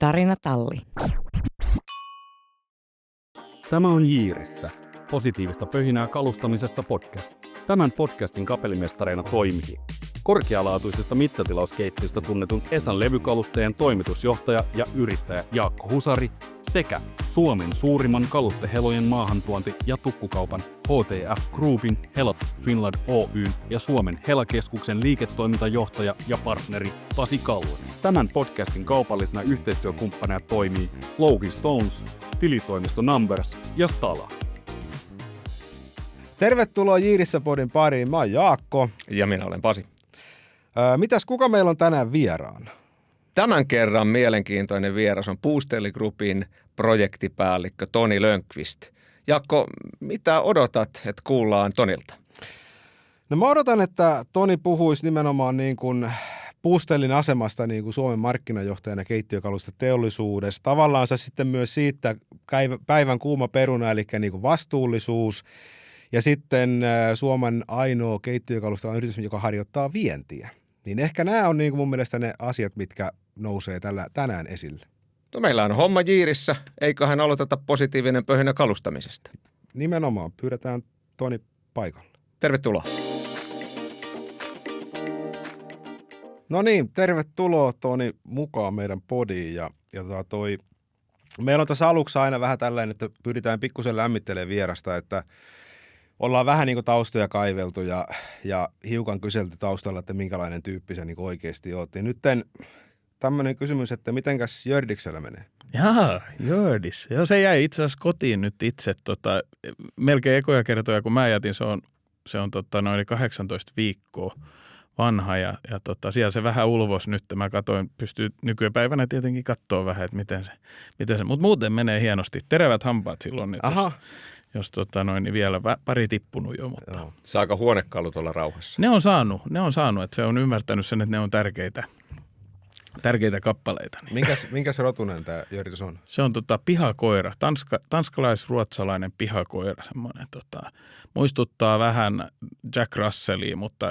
Tarinatalli. Tämä on Jiirissä. Positiivista pöhinää kalustamisesta podcast. Tämän podcastin kapellimestareina toimii korkealaatuisesta mittatilauskeittiöstä tunnetun Esan levykalusteen toimitusjohtaja ja yrittäjä Jaakko Husari sekä Suomen suurimman kalustehelojen maahantuonti- ja tukkukaupan HTF Groupin Helat Finland Oyn ja Suomen Helakeskuksen liiketoimintajohtaja ja partneri Pasi Kallonen. Tämän podcastin kaupallisena yhteistyökumppaneina toimii Louhi Stones, tilitoimisto Numbers ja Stala. Tervetuloa Jiirissä podin pariin. Mä oon Jaakko. Ja minä olen Pasi. Kuka meillä on tänään vieraana? Tämän kerran mielenkiintoinen vieras on Puustelli Groupin projektipäällikkö Toni Lönnqvist. Jaakko, mitä odotat, että kuullaan Tonilta? No mä odotan, että Toni puhuisi nimenomaan niin kuin Puustellin asemasta niin kuin Suomen markkinajohtajana keittiökalusteteollisuudessa. Tavallaan se sitten myös siitä päivän kuuma peruna, eli niin kuin vastuullisuus. Ja sitten Suomen ainoa keittiökalustealan yritys, joka harjoittaa vientiä. Niin ehkä nämä on niin kuin mun mielestä ne asiat, mitkä nousee tänään esille. No meillä on homma Jiirissä, eiköhän aloiteta positiivinen pöhinä kalustamisesta. Nimenomaan, pyydetään Toni paikalle. Tervetuloa. No niin, tervetuloa Toni mukaan meidän podiin. Meillä on tässä aluksi aina vähän tällainen, että pyritään pikkusen lämmittelemään vierasta, että ollaan vähän niin kuin taustoja kaiveltu ja hiukan kyselty taustalla, että minkälainen tyyppi se niin kuin oikeasti oot. Nyt tämmöinen kysymys, että mitenkäs Jördiksellä menee? Jaa, Jördis. Joo, se jäi itse asiassa kotiin nyt itse. Melkein ekoja kertoja, kun mä jätin, se on noin 18 viikkoa vanha ja siellä se vähän ulvos nyt. Mä katsoin, pystyy nykypäivänä tietenkin katsoa vähän, että miten se. Mutta muuten menee hienosti. Terevät hampaat silloin. Aha. Jos niin vielä pari tippunut jo, mutta. Joo. Saako huonekalut olla rauhassa? Ne on saanut, että se on ymmärtänyt sen, että ne on tärkeitä kappaleita. Niin. Minkäs rotunen tämä Jördis on? Se on pihakoira, tanskalais-ruotsalainen pihakoira, semmoinen muistuttaa vähän Jack Russellia, mutta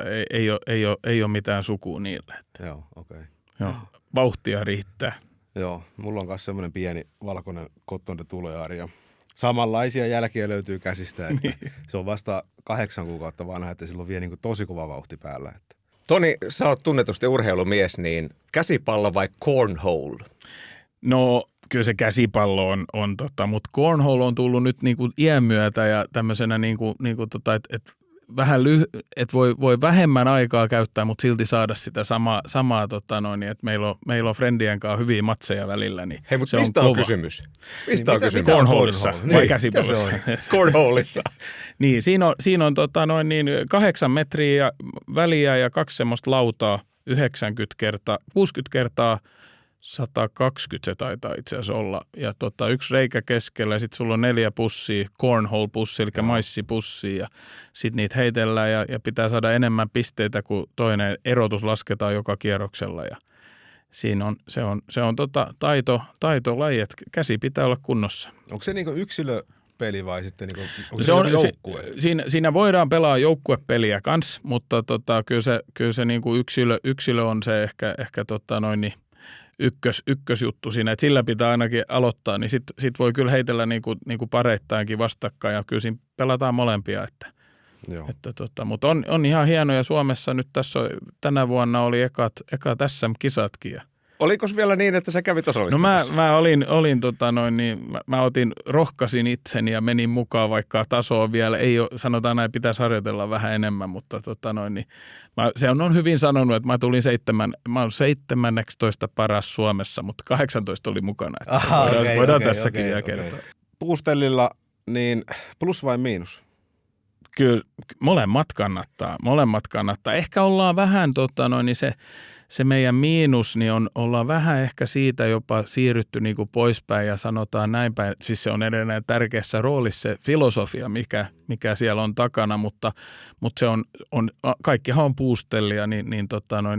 ei ole mitään sukua niille. Joo, okei. Joo, vauhtia riittää. Joo, mulla on myös semmoinen pieni valkoinen Cotton de Tulear ja samanlaisia jälkiä löytyy käsistä, että niin. Se on vasta 8 kuukautta vanha, että sillä on vielä niin kuin tosi kova vauhti päällä. Että. Toni, sä oot tunnetusti urheilumies, niin käsipallo vai cornhole? No kyllä se käsipallo on mutta cornhole on tullut nyt niinku iän myötä ja tämmöisenä että vähän että voi vähemmän aikaa käyttää, mutta silti saada sitä samaa että meillä on friendien kanssa hyviä matseja välillä. Niin hei, mutta mistä on kysymys? Mistä on kysymys? Cornholessa vai käsipallossa? Cornholessa. Niin, siinä on 8 metriä väliä ja 2 semmoista lautaa, 60 kertaa 120 se taitaa itse asiassa olla. Ja yksi reikä keskellä ja sitten sulla on 4 pussia, cornhole-pussia, eli maissipussia. Ja sitten niitä heitellään ja pitää saada enemmän pisteitä kuin toinen. Erotus lasketaan joka kierroksella ja siinä se on taitolaji, että käsi pitää olla kunnossa. Onko se niinku yksilöpeli vai sitten onko se joukkue? Siinä voidaan pelaa joukkuepeliä kanssa, mutta kyllä se niinku yksilö on se ehkä ykkösjuttu siinä, että sillä pitää ainakin aloittaa, niin sit voi kyllä heitellä niinku pareittainkin vastakkain ja kyllä siinä pelataan molempia, mutta on ihan hienoja Suomessa nyt tänä vuonna oli ekat SM-kisatkin. Oliko vielä niin, että sä kävit osallistumassa? No mä rohkasin itseni ja menin mukaan, vaikka taso on vielä, ei ole, sanotaan näin, pitäisi harjoitella vähän enemmän, mutta se on hyvin sanonut, että mä olen 17 paras Suomessa, mutta 18 oli mukana. Voidaan tässäkin vielä kertoa. Puustellilla, niin plus vai miinus? Kyllä molemmat kannattaa. Ehkä ollaan vähän se meidän miinus, niin ollaan vähän ehkä siitä jopa siirrytty niin kuin poispäin ja sanotaan näin päin. Siis se on edelleen tärkeässä roolissa se filosofia, mikä siellä on takana, mutta se on kaikkihan on Puustellia, niin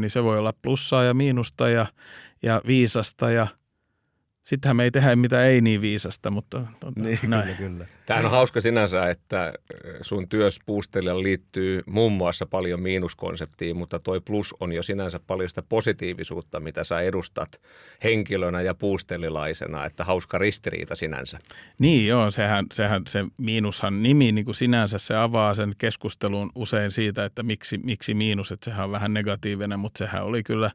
se voi olla plussaa ja miinusta ja viisasta ja sittenhän me ei tehdä mitään ei niin viisasta, mutta niin, näin. Kyllä. Tämähän on hauska sinänsä, että sun työs puustelijalla liittyy muun muassa paljon miinuskonseptiin, mutta toi plus on jo sinänsä paljon sitä positiivisuutta, mitä sä edustat henkilönä ja puustelilaisena, että hauska ristiriita sinänsä. Niin joo, sehän se miinushan nimi niin kuin sinänsä se avaa sen keskustelun usein siitä, että miksi miinus, että sehän on vähän negatiivinen, mutta sehän oli kyllä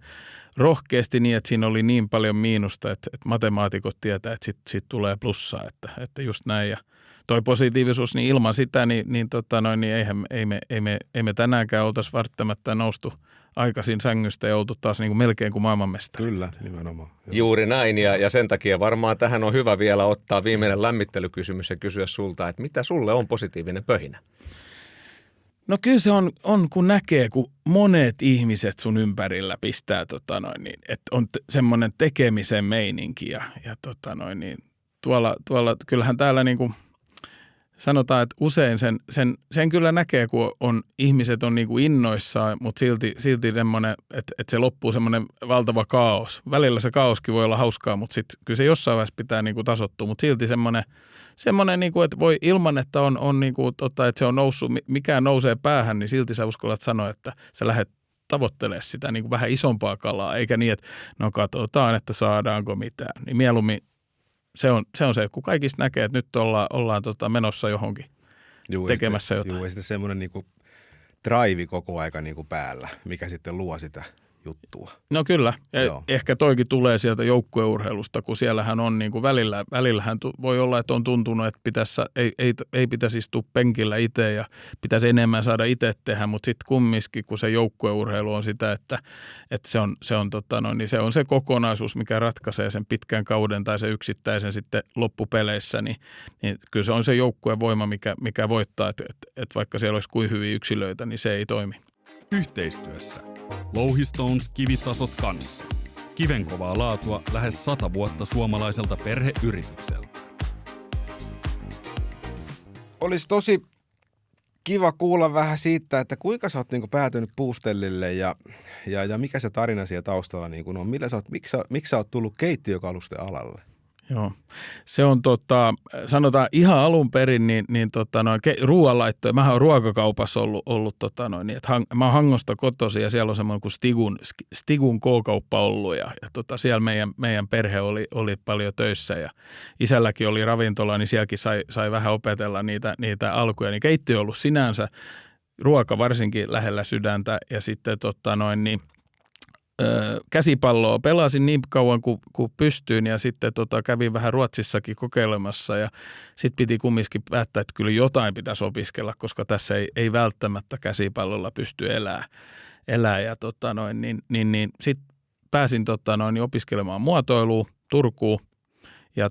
rohkeasti niin, että siinä oli niin paljon miinusta, että matemaatikot tietää, että sit tulee plussaa, että just näin. Ja toi positiivisuus, niin ilman sitä, ei me tänäänkään oltaisi välttämättä noustu aikaisin sängystä ja oltu taas niin kuin melkein kuin maailmanmestari. Kyllä, nimenomaan. Joo. Juuri näin, ja sen takia varmaan tähän on hyvä vielä ottaa viimeinen lämmittelykysymys ja kysyä sulta, että mitä sulle on positiivinen pöhinä? No kyllä se on kun näkee, kun monet ihmiset sun ympärillä pistää, että on semmoinen tekemisen meininki ja tuolla kyllähän täällä niin kuin sanotaan, että usein sen kyllä näkee, kun ihmiset on niin kuin innoissaan, mutta silti semmoinen, että se loppuu semmoinen valtava kaos. Välillä se kaoskin voi olla hauskaa, mutta sitten kyllä se jossain vaiheessa pitää niin kuin tasoittua, mutta silti semmoinen niin kuin, että voi ilman, että on niin kuin, että se on noussut, mikään nousee päähän, niin silti sä uskallat sanoa, että sä lähdet tavoittelemaan sitä niin kuin vähän isompaa kalaa, eikä niin, että no katsotaan, että saadaanko mitään. Niin mieluummin se on se, kun kaikista näkee, että nyt ollaan menossa johonkin tekemässä jotain. Joo, ja sitten semmoinen niinku drive koko aika niinku päällä, mikä sitten luo sitä juttua. No kyllä, ja ehkä toikin tulee sieltä joukkueurheilusta, kun siellähän on niin kuin välillähän voi olla, että on tuntunut, että ei pitäisi istua penkillä itse ja pitäisi enemmän saada itse tehdä, mutta sitten kumminkin, kun se joukkueurheilu on sitä, että se on se kokonaisuus, mikä ratkaisee sen pitkän kauden tai se yksittäisen sitten loppupeleissä, niin kyllä se on se joukkuevoima, mikä voittaa, että vaikka siellä olisi kuin hyviä yksilöitä, niin se ei toimi. Yhteistyössä Louhistones Kivitasot kanssa. Kivenkovaa laatua lähes 100 vuotta suomalaiselta perheyritykseltä. Olisi tosi kiva kuulla vähän siitä, että kuinka sä oot niinku päätynyt puustellille ja mikä se tarina siellä taustalla niinku on. Miksi sä oot tullut keittiökalusten alalle? Joo, se on sanotaan ihan alun perin, ruoanlaittoja. Mähän olen ruokakaupassa ollut että mä oon Hangosta kotoisin ja siellä on semmoinen kuin Stigun K-kauppa ollut ja siellä meidän perhe oli paljon töissä ja isälläkin oli ravintola, niin sielläkin sai vähän opetella niitä alkuja. Niin keittiö on ollut sinänsä ruoka varsinkin lähellä sydäntä ja sitten käsipalloa pelasin niin kauan kuin pystyin ja sitten kävin vähän Ruotsissakin kokeilemassa ja sitten piti kumminkin päättää, että kyllä jotain pitäisi opiskella, koska tässä ei välttämättä käsipallolla pysty elää ja sitten pääsin opiskelemaan muotoilua Turkuun ja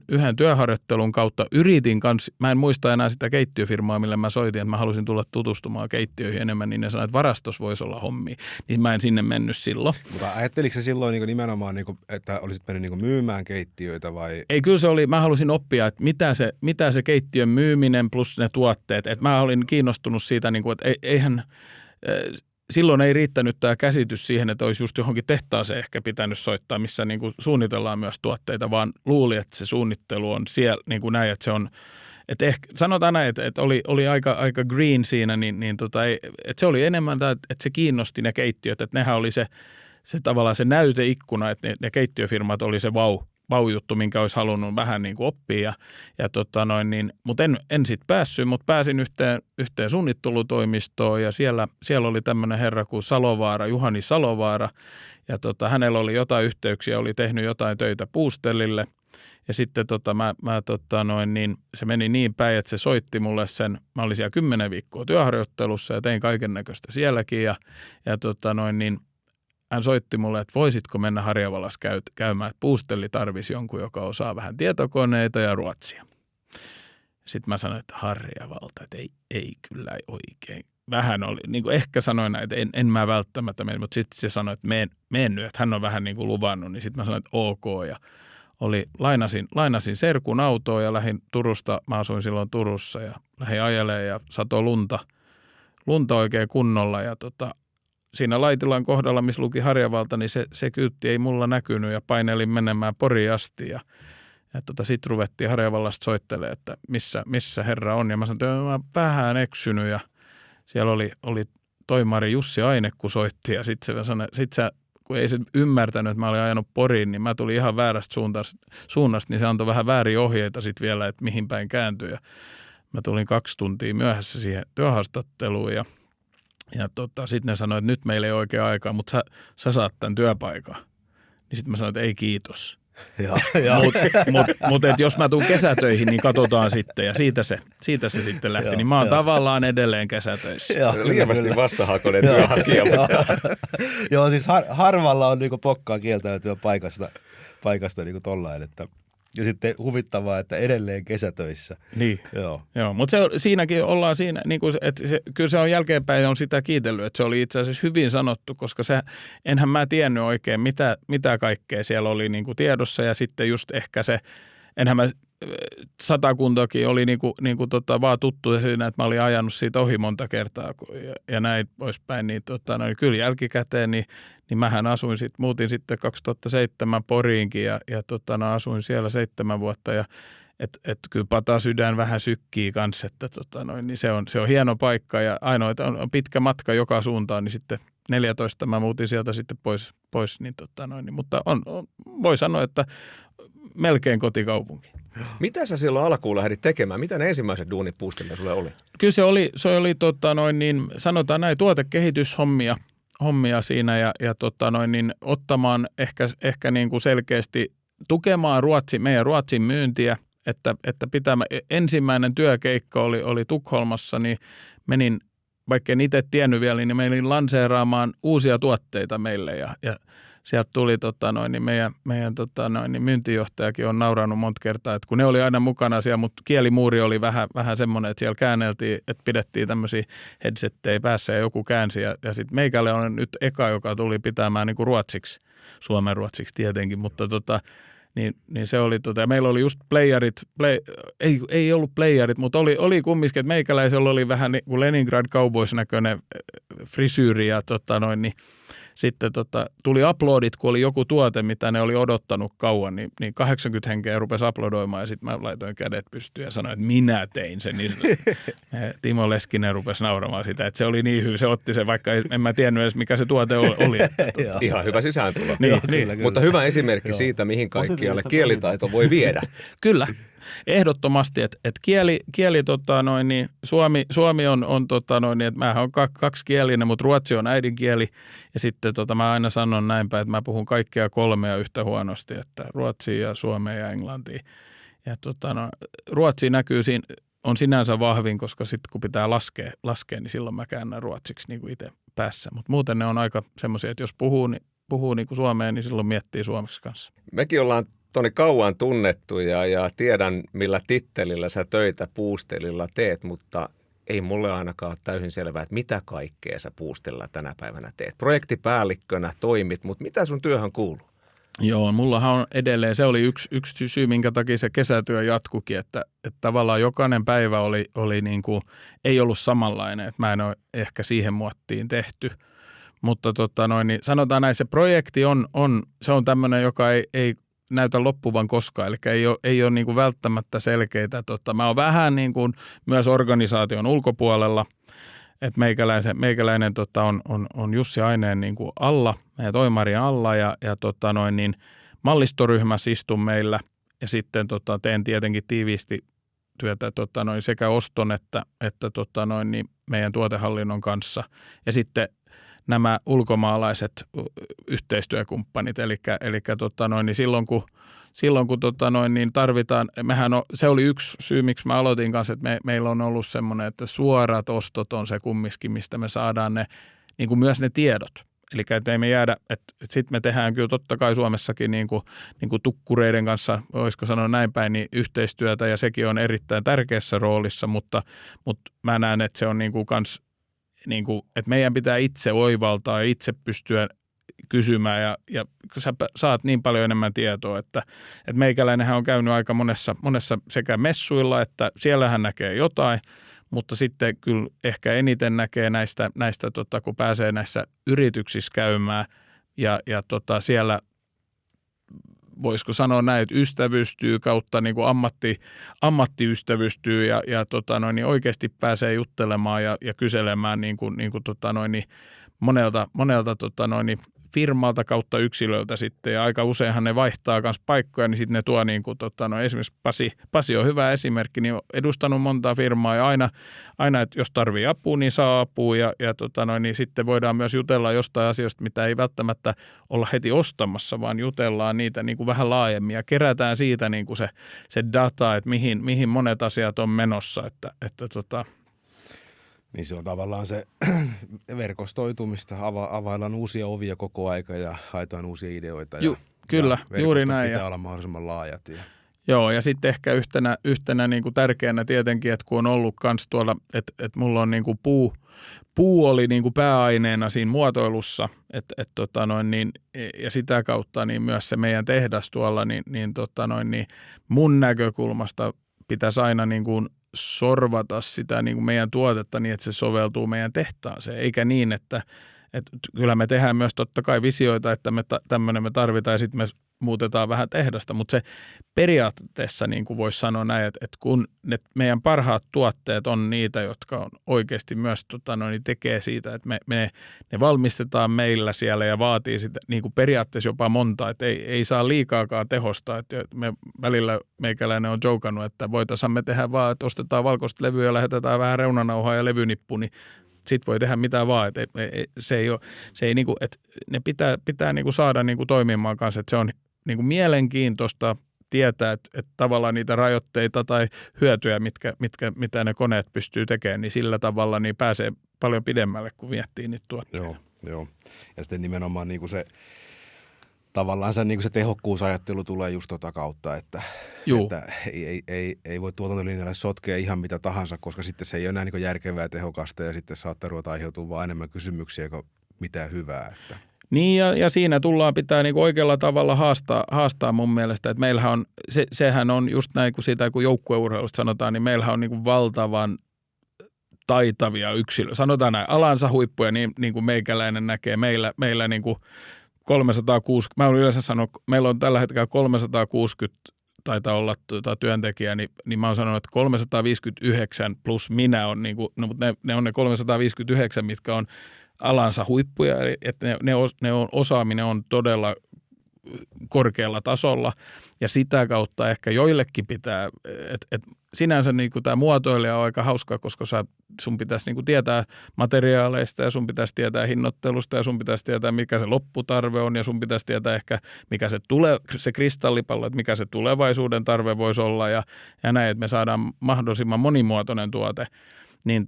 yhden työharjoittelun kautta yritin kanssa, mä en muista enää sitä keittiöfirmaa, millä mä soitin, että mä halusin tulla tutustumaan keittiöihin enemmän, niin ne sanoi, että varastos voisi olla hommia, niin mä en sinne mennyt silloin. Mutta ajatteliko sä silloin nimenomaan, että olisit mennyt myymään keittiöitä vai? Ei, kyllä se oli, mä halusin oppia, että mitä se keittiön myyminen plus ne tuotteet, että mä olin kiinnostunut siitä, että eihän silloin ei riittänyt tämä käsitys siihen, että olisi just johonkin tehtaaseen ehkä pitänyt soittaa, missä niin kuin suunnitellaan myös tuotteita, vaan luuli, että se suunnittelu on siellä niin kuin näin, että se on, että ehkä sanotaan näin, että oli aika green siinä, että se oli enemmän, että se kiinnosti ne keittiöt, että nehän oli se tavallaan se näyteikkuna, että ne keittiöfirmat oli se vau-juttu, minkä olisi halunnut vähän niin kuin oppia. Mutta en sitten päässyt, mutta pääsin yhteen suunnittelutoimistoon ja siellä oli tämmöinen herra kuin Juhani Salovaara ja hänellä oli jotain yhteyksiä, oli tehnyt jotain töitä puustellille ja sitten se meni niin päin, että se soitti mulle sen, mä olin siellä 10 viikkoa työharjoittelussa ja tein kaiken näköistä sielläkin ja hän soitti mulle, että voisitko mennä Harjavallassa käymään, että puustelli tarvisi jonkun, joka osaa vähän tietokoneita ja ruotsia. Sitten mä sanoin, että Harjavalta, että ei kyllä oikein. Vähän oli, niin kuin ehkä sanoin näin, että en mä välttämättä mene, mutta sitten se sanoi, että mene nyt, että hän on vähän niin kuin luvannut, niin sitten mä sanoin, että ok. Ja lainasin serkun autoa ja lähdin Turusta, mä asuin silloin Turussa ja lähdin ajelemaan ja satoi lunta oikein kunnolla ja siinä Laitilan kohdalla, missä luki Harjavalta, niin se kyltti ei mulla näkynyt ja painelin menemään Poriin asti sitten ruvettiin Harjavallasta soittelemaan, että missä herra on. Ja mä sanoin, että mä oon vähän eksynyt ja siellä oli toimari Jussi Aine, kun soitti. Ja sitten se kun ei se ymmärtänyt, että mä olin ajanut Poriin, niin mä tulin ihan väärästä suunnasta, niin se antoi vähän väärin ohjeita sitten vielä, että mihin päin kääntyy. Ja mä tulin 2 tuntia myöhässä siihen työhaastatteluun ja sitten ne sanoi, että nyt meillä ei ole oikea aikaa, mutta sä saat tämän työpaikan. Niin sitten mä sanoin, että ei kiitos. Mutta jos mä tuun kesätöihin, niin katsotaan sitten ja siitä se sitten lähti. Niin mä oon tavallaan edelleen kesätöissä. Lievästi vastahakoinen työhakija. Joo, siis harvalla on niinku pokkaa kieltäytyä paikasta niinku tollain, että ja sitten huvittavaa, että edelleen kesätöissä. Niin, joo, mutta siinäkin ollaan siinä, niin kuin, että kyllä se on jälkeenpäin on sitä kiitellyt, että se oli itse asiassa hyvin sanottu, koska enhän mä tiennyt oikein, mitä kaikkea siellä oli niin kuin tiedossa ja sitten just ehkä se, enhän mä Satakuntakin oli vaan tuttu siinä, että mä olin ajanut siitä ohi monta kertaa ja näin poispäin, niin kyllä jälkikäteen, niin mähän muutin sitten 2007 Poriinkin ja asuin siellä 7 vuotta ja että kyllä pata sydän vähän sykkii kanssa, että niin se on hieno paikka ja ainoa, että on pitkä matka joka suuntaan, niin sitten 14 mä muutin sieltä sitten pois niin mutta voi sanoa, että melkein kotikaupunki. Mitä sä silloin alkuun lähdit tekemään? Mitä ne ensimmäiset duunit puustelilla sulle oli? Kyllä se oli sanotaan näin tuotekehityshommia siinä ja ottamaan ehkä niin kuin selkeästi tukemaan meidän Ruotsin myyntiä, että ensimmäinen työkeikka oli Tukholmassa, niin menin, vaikka en itse tiennyt vielä, niin menin lanseeraamaan uusia tuotteita meille ja sieltä tuli meidän myyntijohtajakin on naurannut monta kertaa, että kun ne oli aina mukana siellä, mutta kielimuuri oli vähän semmoinen, että siellä käänneltiin, että pidettiin tämmöisiä headsettejä päässä ja joku käänsi. Ja sitten meikälle on nyt eka, joka tuli pitämään niin kuin ruotsiksi, suomen ruotsiksi tietenkin, mutta niin se oli, meillä oli just playerit, ei ollut playerit, mutta oli kumminkin, että meikäläisellä oli vähän niin kuin Leningrad Cowboys näköinen frisyyri ja niin sitten tuli uploadit, kun oli joku tuote, mitä ne oli odottanut kauan, niin 80 henkeä rupesi uploadoimaan ja sitten mä laitoin kädet pystyyn ja sanoin, että minä tein sen. Niin Timo Leskinen rupesi nauramaan sitä, että se oli niin hyvä, se otti sen, vaikka en mä tiennyt edes mikä se tuote oli. Ihan hyvä sisääntulo. Niin. Mutta hyvä esimerkki siitä, mihin kaikkialle kielitaito voi viedä. Kyllä. Ehdottomasti, että kieli niin Suomi on että mähän on kaksikielinen, mutta ruotsi on äidinkieli ja sitten mä aina sanon näinpä, että mä puhun kaikkea 3 yhtä huonosti, että ruotsia ja suomea ja englantia. Ja ruotsi näkyy siinä, on sinänsä vahvin, koska sitten kun pitää laskea, niin silloin mä käännän ruotsiksi niin kuin itse päässä. Mutta muuten ne on aika semmoisia, että jos puhuu niin kuin suomea, niin silloin miettii suomeksi kanssa. Mekin ollaan Toni kauan tunnettu ja tiedän millä tittelillä sä töitä puustelilla teet, mutta ei mulle ainakaan ole täysin selvää, että mitä kaikkea sä puustelilla tänä päivänä teet. Projektipäällikkönä toimit, mutta mitä sun työhön kuuluu? Joo, mullahan on edelleen, se oli yksi syy, minkä takia se kesätyö jatkukin, että tavallaan jokainen päivä oli niin kuin, ei ollut samanlainen, että mä en ole ehkä siihen muottiin tehty. Mutta niin sanotaan näin, se projekti on tämmöinen, joka ei näytä loppuvan koskaan, eli ei ole niin kuin välttämättä selkeitä. Mä oon vähän niin kuin myös organisaation ulkopuolella, että meikäläinen on Jussi Aineen niin kuin alla, meidän toimarin alla ja niin mallistoryhmässä istun meillä ja sitten teen tietenkin tiiviisti työtä sekä oston että niin meidän tuotehallinnon kanssa ja sitten nämä ulkomaalaiset yhteistyökumppanit, eli niin silloin kun niin tarvitaan, se oli yksi syy, miksi mä aloitin kanssa, että meillä on ollut semmoinen, että suorat ostot on se kumminkin, mistä me saadaan ne, niin kuin myös ne tiedot. Eli että ei me jäädä, että sitten me tehdään kyllä totta kai Suomessakin niin kuin tukkureiden kanssa, voisiko sanoa näin päin, niin yhteistyötä ja sekin on erittäin tärkeässä roolissa, mutta mä näen, että se on niin kuin kans niin kuin, että meidän pitää itse oivaltaa ja itse pystyä kysymään ja sä saat niin paljon enemmän tietoa, että meikäläinenhän on käynyt aika monessa sekä messuilla, että siellähän näkee jotain, mutta sitten kyllä ehkä eniten näkee näistä kun pääsee näissä yrityksissä käymään ja siellä voisiko sanoa näin, että ystävystyy kautta niin kuin ammattiystävystyy ja niin oikeasti pääsee juttelemaan ja kyselemään niin kuin niin monelta firmalta kautta yksilöltä sitten, ja aika useinhan ne vaihtaa myös paikkoja, niin sitten ne tuo niin kuin, esimerkiksi Pasi on hyvä esimerkki, niin on edustanut montaa firmaa, ja aina että jos tarvii apua, niin saa apua, ja niin sitten voidaan myös jutella jostain asioista, mitä ei välttämättä olla heti ostamassa, vaan jutellaan niitä niin kuin vähän laajemmin, ja kerätään siitä niin kuin se data, että mihin monet asiat on menossa, Niin se on tavallaan se verkostoitumista, availlaan uusia ovia koko aika ja haetaan uusia ideoita. Kyllä, juuri näin. Pitää olla mahdollisimman laajat. Joo, ja sitten ehkä yhtenä niin kuin tärkeänä tietenkin, että kun on ollut kans tuolla, että mulla on niin kuin puu oli niin kuin pääaineena siinä muotoilussa, ja sitä kautta niin myös se meidän tehdas tuolla, niin mun näkökulmasta pitäisi aina niin kuin sorvata sitä niin kuin meidän tuotetta niin, että se soveltuu meidän tehtaaseen, eikä niin, että kyllä me tehdään myös totta kai visioita, että tämmöinen me tarvitaan ja sitten me muutetaan vähän tehdasta, mutta se periaatteessa niin kuin voisi sanoa näin, että kun ne meidän parhaat tuotteet on niitä, jotka on oikeasti myös niin tekee siitä, että ne valmistetaan meillä siellä ja vaatii sitä niin kuin periaatteessa jopa monta, että ei saa liikaakaan tehostaa, että me välillä meikäläinen on joukannut, että voitaisiin me tehdä vaan, että ostetaan valkoista levyä ja lähetetään vähän reunanauhaa ja levynippu, niin sitten voi tehdä mitä vaan, että se ei niinku, että ne pitää niinku saada niinku toimimaan kanssa, että se on niinku mielenkiintoista tietää, että tavallaan niitä rajoitteita tai hyötyjä, mitä ne koneet pystyy tekemään, niin sillä tavalla niin pääsee paljon pidemmälle, kun miettii niitä tuotteita. Joo. Ja sitten nimenomaan niinku se tavallaan se tehokkuusajattelu tulee just tota kautta, että ei voi tuotantolinjalle sotkea ihan mitä tahansa, koska sitten se ei ole enää niin järkevää ja tehokasta ja sitten saattaa ruveta aiheutua vaan enemmän kysymyksiä kuin mitään hyvää. Että. Niin ja siinä pitää niin oikealla tavalla haastaa mun mielestä, että meillähän on, sehän on just näin kuin siitä kun joukkueurheilusta sanotaan, niin meillähän on niin kuin valtavan taitavia yksilöitä. Sanotaan näin, alansa huippuja, niin kuin meikäläinen näkee meillä niin kuin 360, mä olen yleensä sanonut, meillä on tällä hetkellä 360 taitaa olla työntekijä, niin mä oon sanonut, että 359 plus minä on, niin kuin, no, mutta ne on ne 359, mitkä on alansa huippuja, että ne osaaminen on todella korkealla tasolla ja sitä kautta ehkä joillekin pitää, että sinänsä niin kuin tämä muotoilija on aika hauska, koska sun pitäisi niin kuin tietää materiaaleista ja sun pitäisi tietää hinnoittelusta ja sun pitäisi tietää, mikä se lopputarve on ja sun pitäisi tietää ehkä, mikä se kristallipallo, että mikä se tulevaisuuden tarve voisi olla ja näin, että me saadaan mahdollisimman monimuotoinen tuote. Niin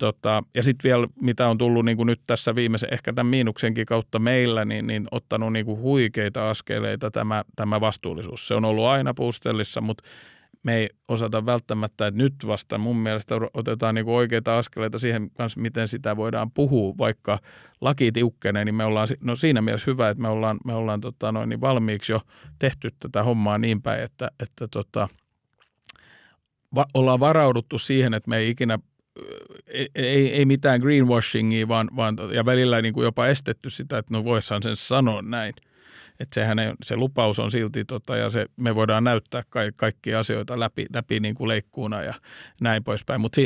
ja sitten vielä, mitä on tullut niin kuin nyt tässä viimeisen, ehkä tämän miinuksenkin kautta meillä, niin ottanut niin kuin huikeita askeleita tämä vastuullisuus. Se on ollut aina Puustellissa, mutta me ei osata välttämättä, että nyt vasta mun mielestä otetaan niin kuin oikeita askeleita siihen kanssa, miten sitä voidaan puhua, vaikka laki tiukkenee, niin me ollaan, no siinä mielessä hyvä, että me ollaan niin valmiiksi jo tehty tätä hommaa niin päin, että ollaan varauduttu siihen, että me ei ikinä ei mitään greenwashingia, vaan ja välillä niin kuin jopa estetty sitä, että no voisihan sen sanoa näin. Että sehän ei, se lupaus on silti ja me voidaan näyttää kaikkia asioita läpi niin kuin leikkuuna ja näin poispäin. Mutta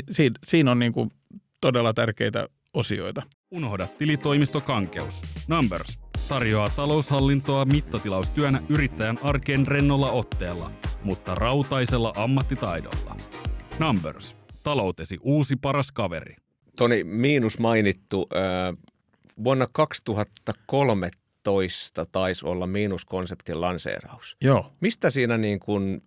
siinä on niin kuin todella tärkeitä osioita. Unohda tilitoimistokankeus. Numbers tarjoaa taloushallintoa mittatilaustyönä yrittäjän arkeen rennolla otteella, mutta rautaisella ammattitaidolla. Numbers. Taloutesi uusi paras kaveri. Toni, miinus mainittu. Vuonna 2013 taisi olla miinuskonseptin lanseeraus. Joo. Mistä siinä niin kuin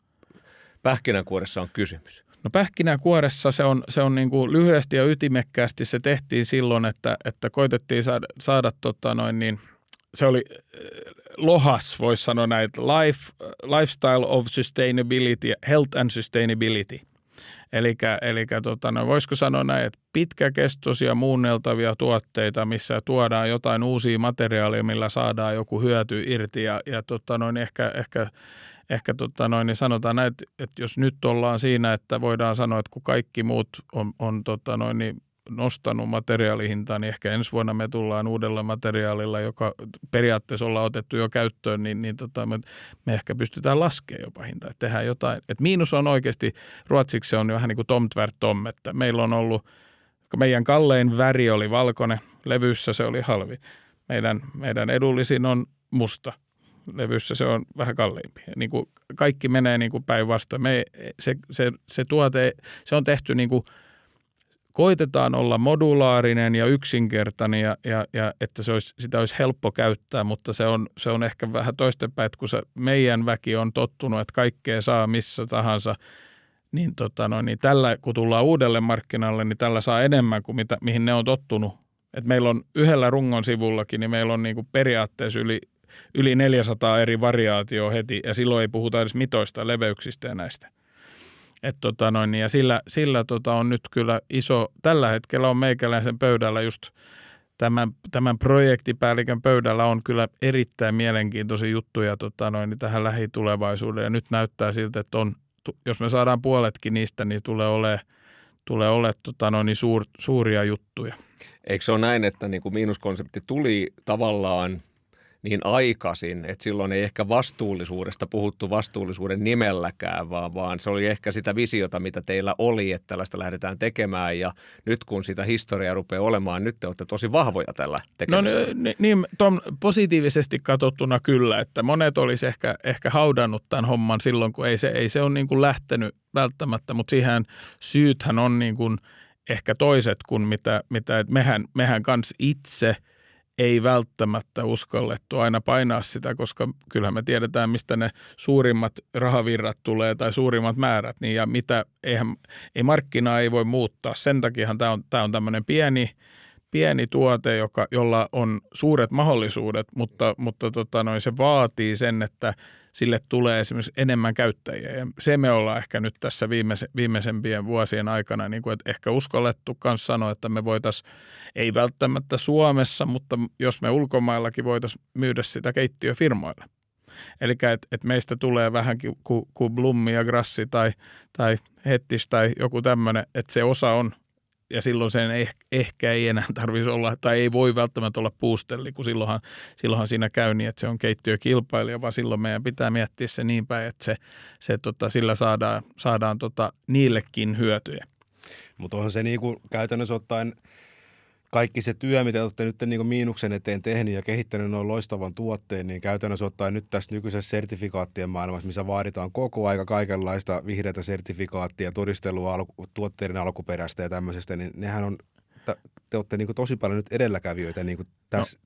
pähkinänkuoressa on kysymys? No pähkinänkuoressa se on niin kuin lyhyesti ja ytimekkäästi se tehtiin silloin, että koitettiin saada se oli LOHAS, voisi sanoa näin, Lifestyle of Sustainability, Health and Sustainability. Eli voisiko sanoa näin, että pitkäkestoisia muunneltavia tuotteita, missä tuodaan jotain uusia materiaaleja, millä saadaan joku hyöty irti ja ehkä niin sanotaan näin, että jos nyt ollaan siinä, että voidaan sanoa, että kun kaikki muut on nostanut materiaalihintaa, niin ehkä ensi vuonna me tullaan uudella materiaalilla, joka periaatteessa ollaan otettu jo käyttöön, niin me ehkä pystytään laskemaan jopa hintaa, että tehdään jotain. Et miinus on oikeasti, ruotsiksi se on vähän niin kuin tom tvärt tom, että meillä on ollut, meidän kallein väri oli valkoinen, levyssä se oli halvi. Meidän edullisin on musta. Levyssä se on vähän kalliimpi. Niin kuin kaikki menee niin kuin päinvastoin. Se tuote, se on tehty niin kuin, koitetaan olla modulaarinen ja yksinkertainen ja että sitä olisi helppo käyttää, mutta se on ehkä vähän toistepäin, että kun meidän väki on tottunut, että kaikkea saa missä tahansa, niin, niin tällä, kun tullaan uudelle markkinalle, niin tällä saa enemmän kuin mihin ne on tottunut. Et meillä on yhdellä rungon sivullakin, niin meillä on niin kuin periaatteessa yli 400 eri variaatioa heti, ja silloin ei puhuta edes mitoista, leveyksistä ja näistä. Ja sillä on nyt kyllä iso, tällä hetkellä on meikäläisen pöydällä just tämän projektipäällikön pöydällä on kyllä erittäin mielenkiintoisia juttuja tähän lähitulevaisuuteen, ja nyt näyttää siltä, että jos me saadaan puoletkin niistä, niin tulee olemaan suuria juttuja. Eikö se ole näin, että niin kuin miinuskonsepti tuli tavallaan niin aikaisin, että silloin ei ehkä vastuullisuudesta puhuttu vastuullisuuden nimelläkään, vaan se oli ehkä sitä visiota, mitä teillä oli, että tällaista lähdetään tekemään, ja nyt kun sitä historiaa rupeaa olemaan, nyt te olette tosi vahvoja tällä tekemisellä. No niin, Tom, positiivisesti katsottuna kyllä, että monet olisi ehkä haudannut tämän homman silloin, kun ei se ole niin kuin lähtenyt välttämättä, mutta siihen syythän on niin kuin ehkä toiset kuin mitä mehän kanssa itse ei välttämättä uskallettu aina painaa sitä, koska kyllähän me tiedetään, mistä ne suurimmat rahavirrat tulee tai suurimmat määrät, niin ja ei markkinaa ei voi muuttaa. Sen takiahan tämä on tämmöinen pieni tuote, jolla on suuret mahdollisuudet, mutta se vaatii sen, että sille tulee esimerkiksi enemmän käyttäjiä. Ja se me ollaan ehkä nyt tässä viimeisempien vuosien aikana, niin kuin, että ehkä uskallettu kanssa sanoa, että me voitaisiin, ei välttämättä Suomessa, mutta jos me ulkomaillakin voitaisiin myydä sitä keittiöfirmoille. Eli että meistä tulee vähänkin kuin Blummi ja Grassi tai Hettis tai joku tämmöinen, että se osa on. Ja silloin sen ehkä ei enää tarvitsisi olla, tai ei voi välttämättä olla puustelli, kun silloinhan siinä käy niin, että se on keittiökilpailija, vaan silloin meidän pitää miettiä se niin päin, että sillä saadaan niillekin hyötyjä. Mutta onhan se niinku käytännössä ottaen kaikki se työ, mitä olette nyt niinku miinuksen eteen tehnyt ja kehittänyt noin loistavan tuotteen, niin käytännössä ottaen nyt tässä nykyisessä sertifikaattien maailmassa, missä vaaditaan koko aika kaikenlaista vihreätä sertifikaattia, todistelua tuotteiden alkuperästä ja tämmöisestä, niin nehän on, te olette niinku tosi paljon nyt edelläkävijöitä niinku tässä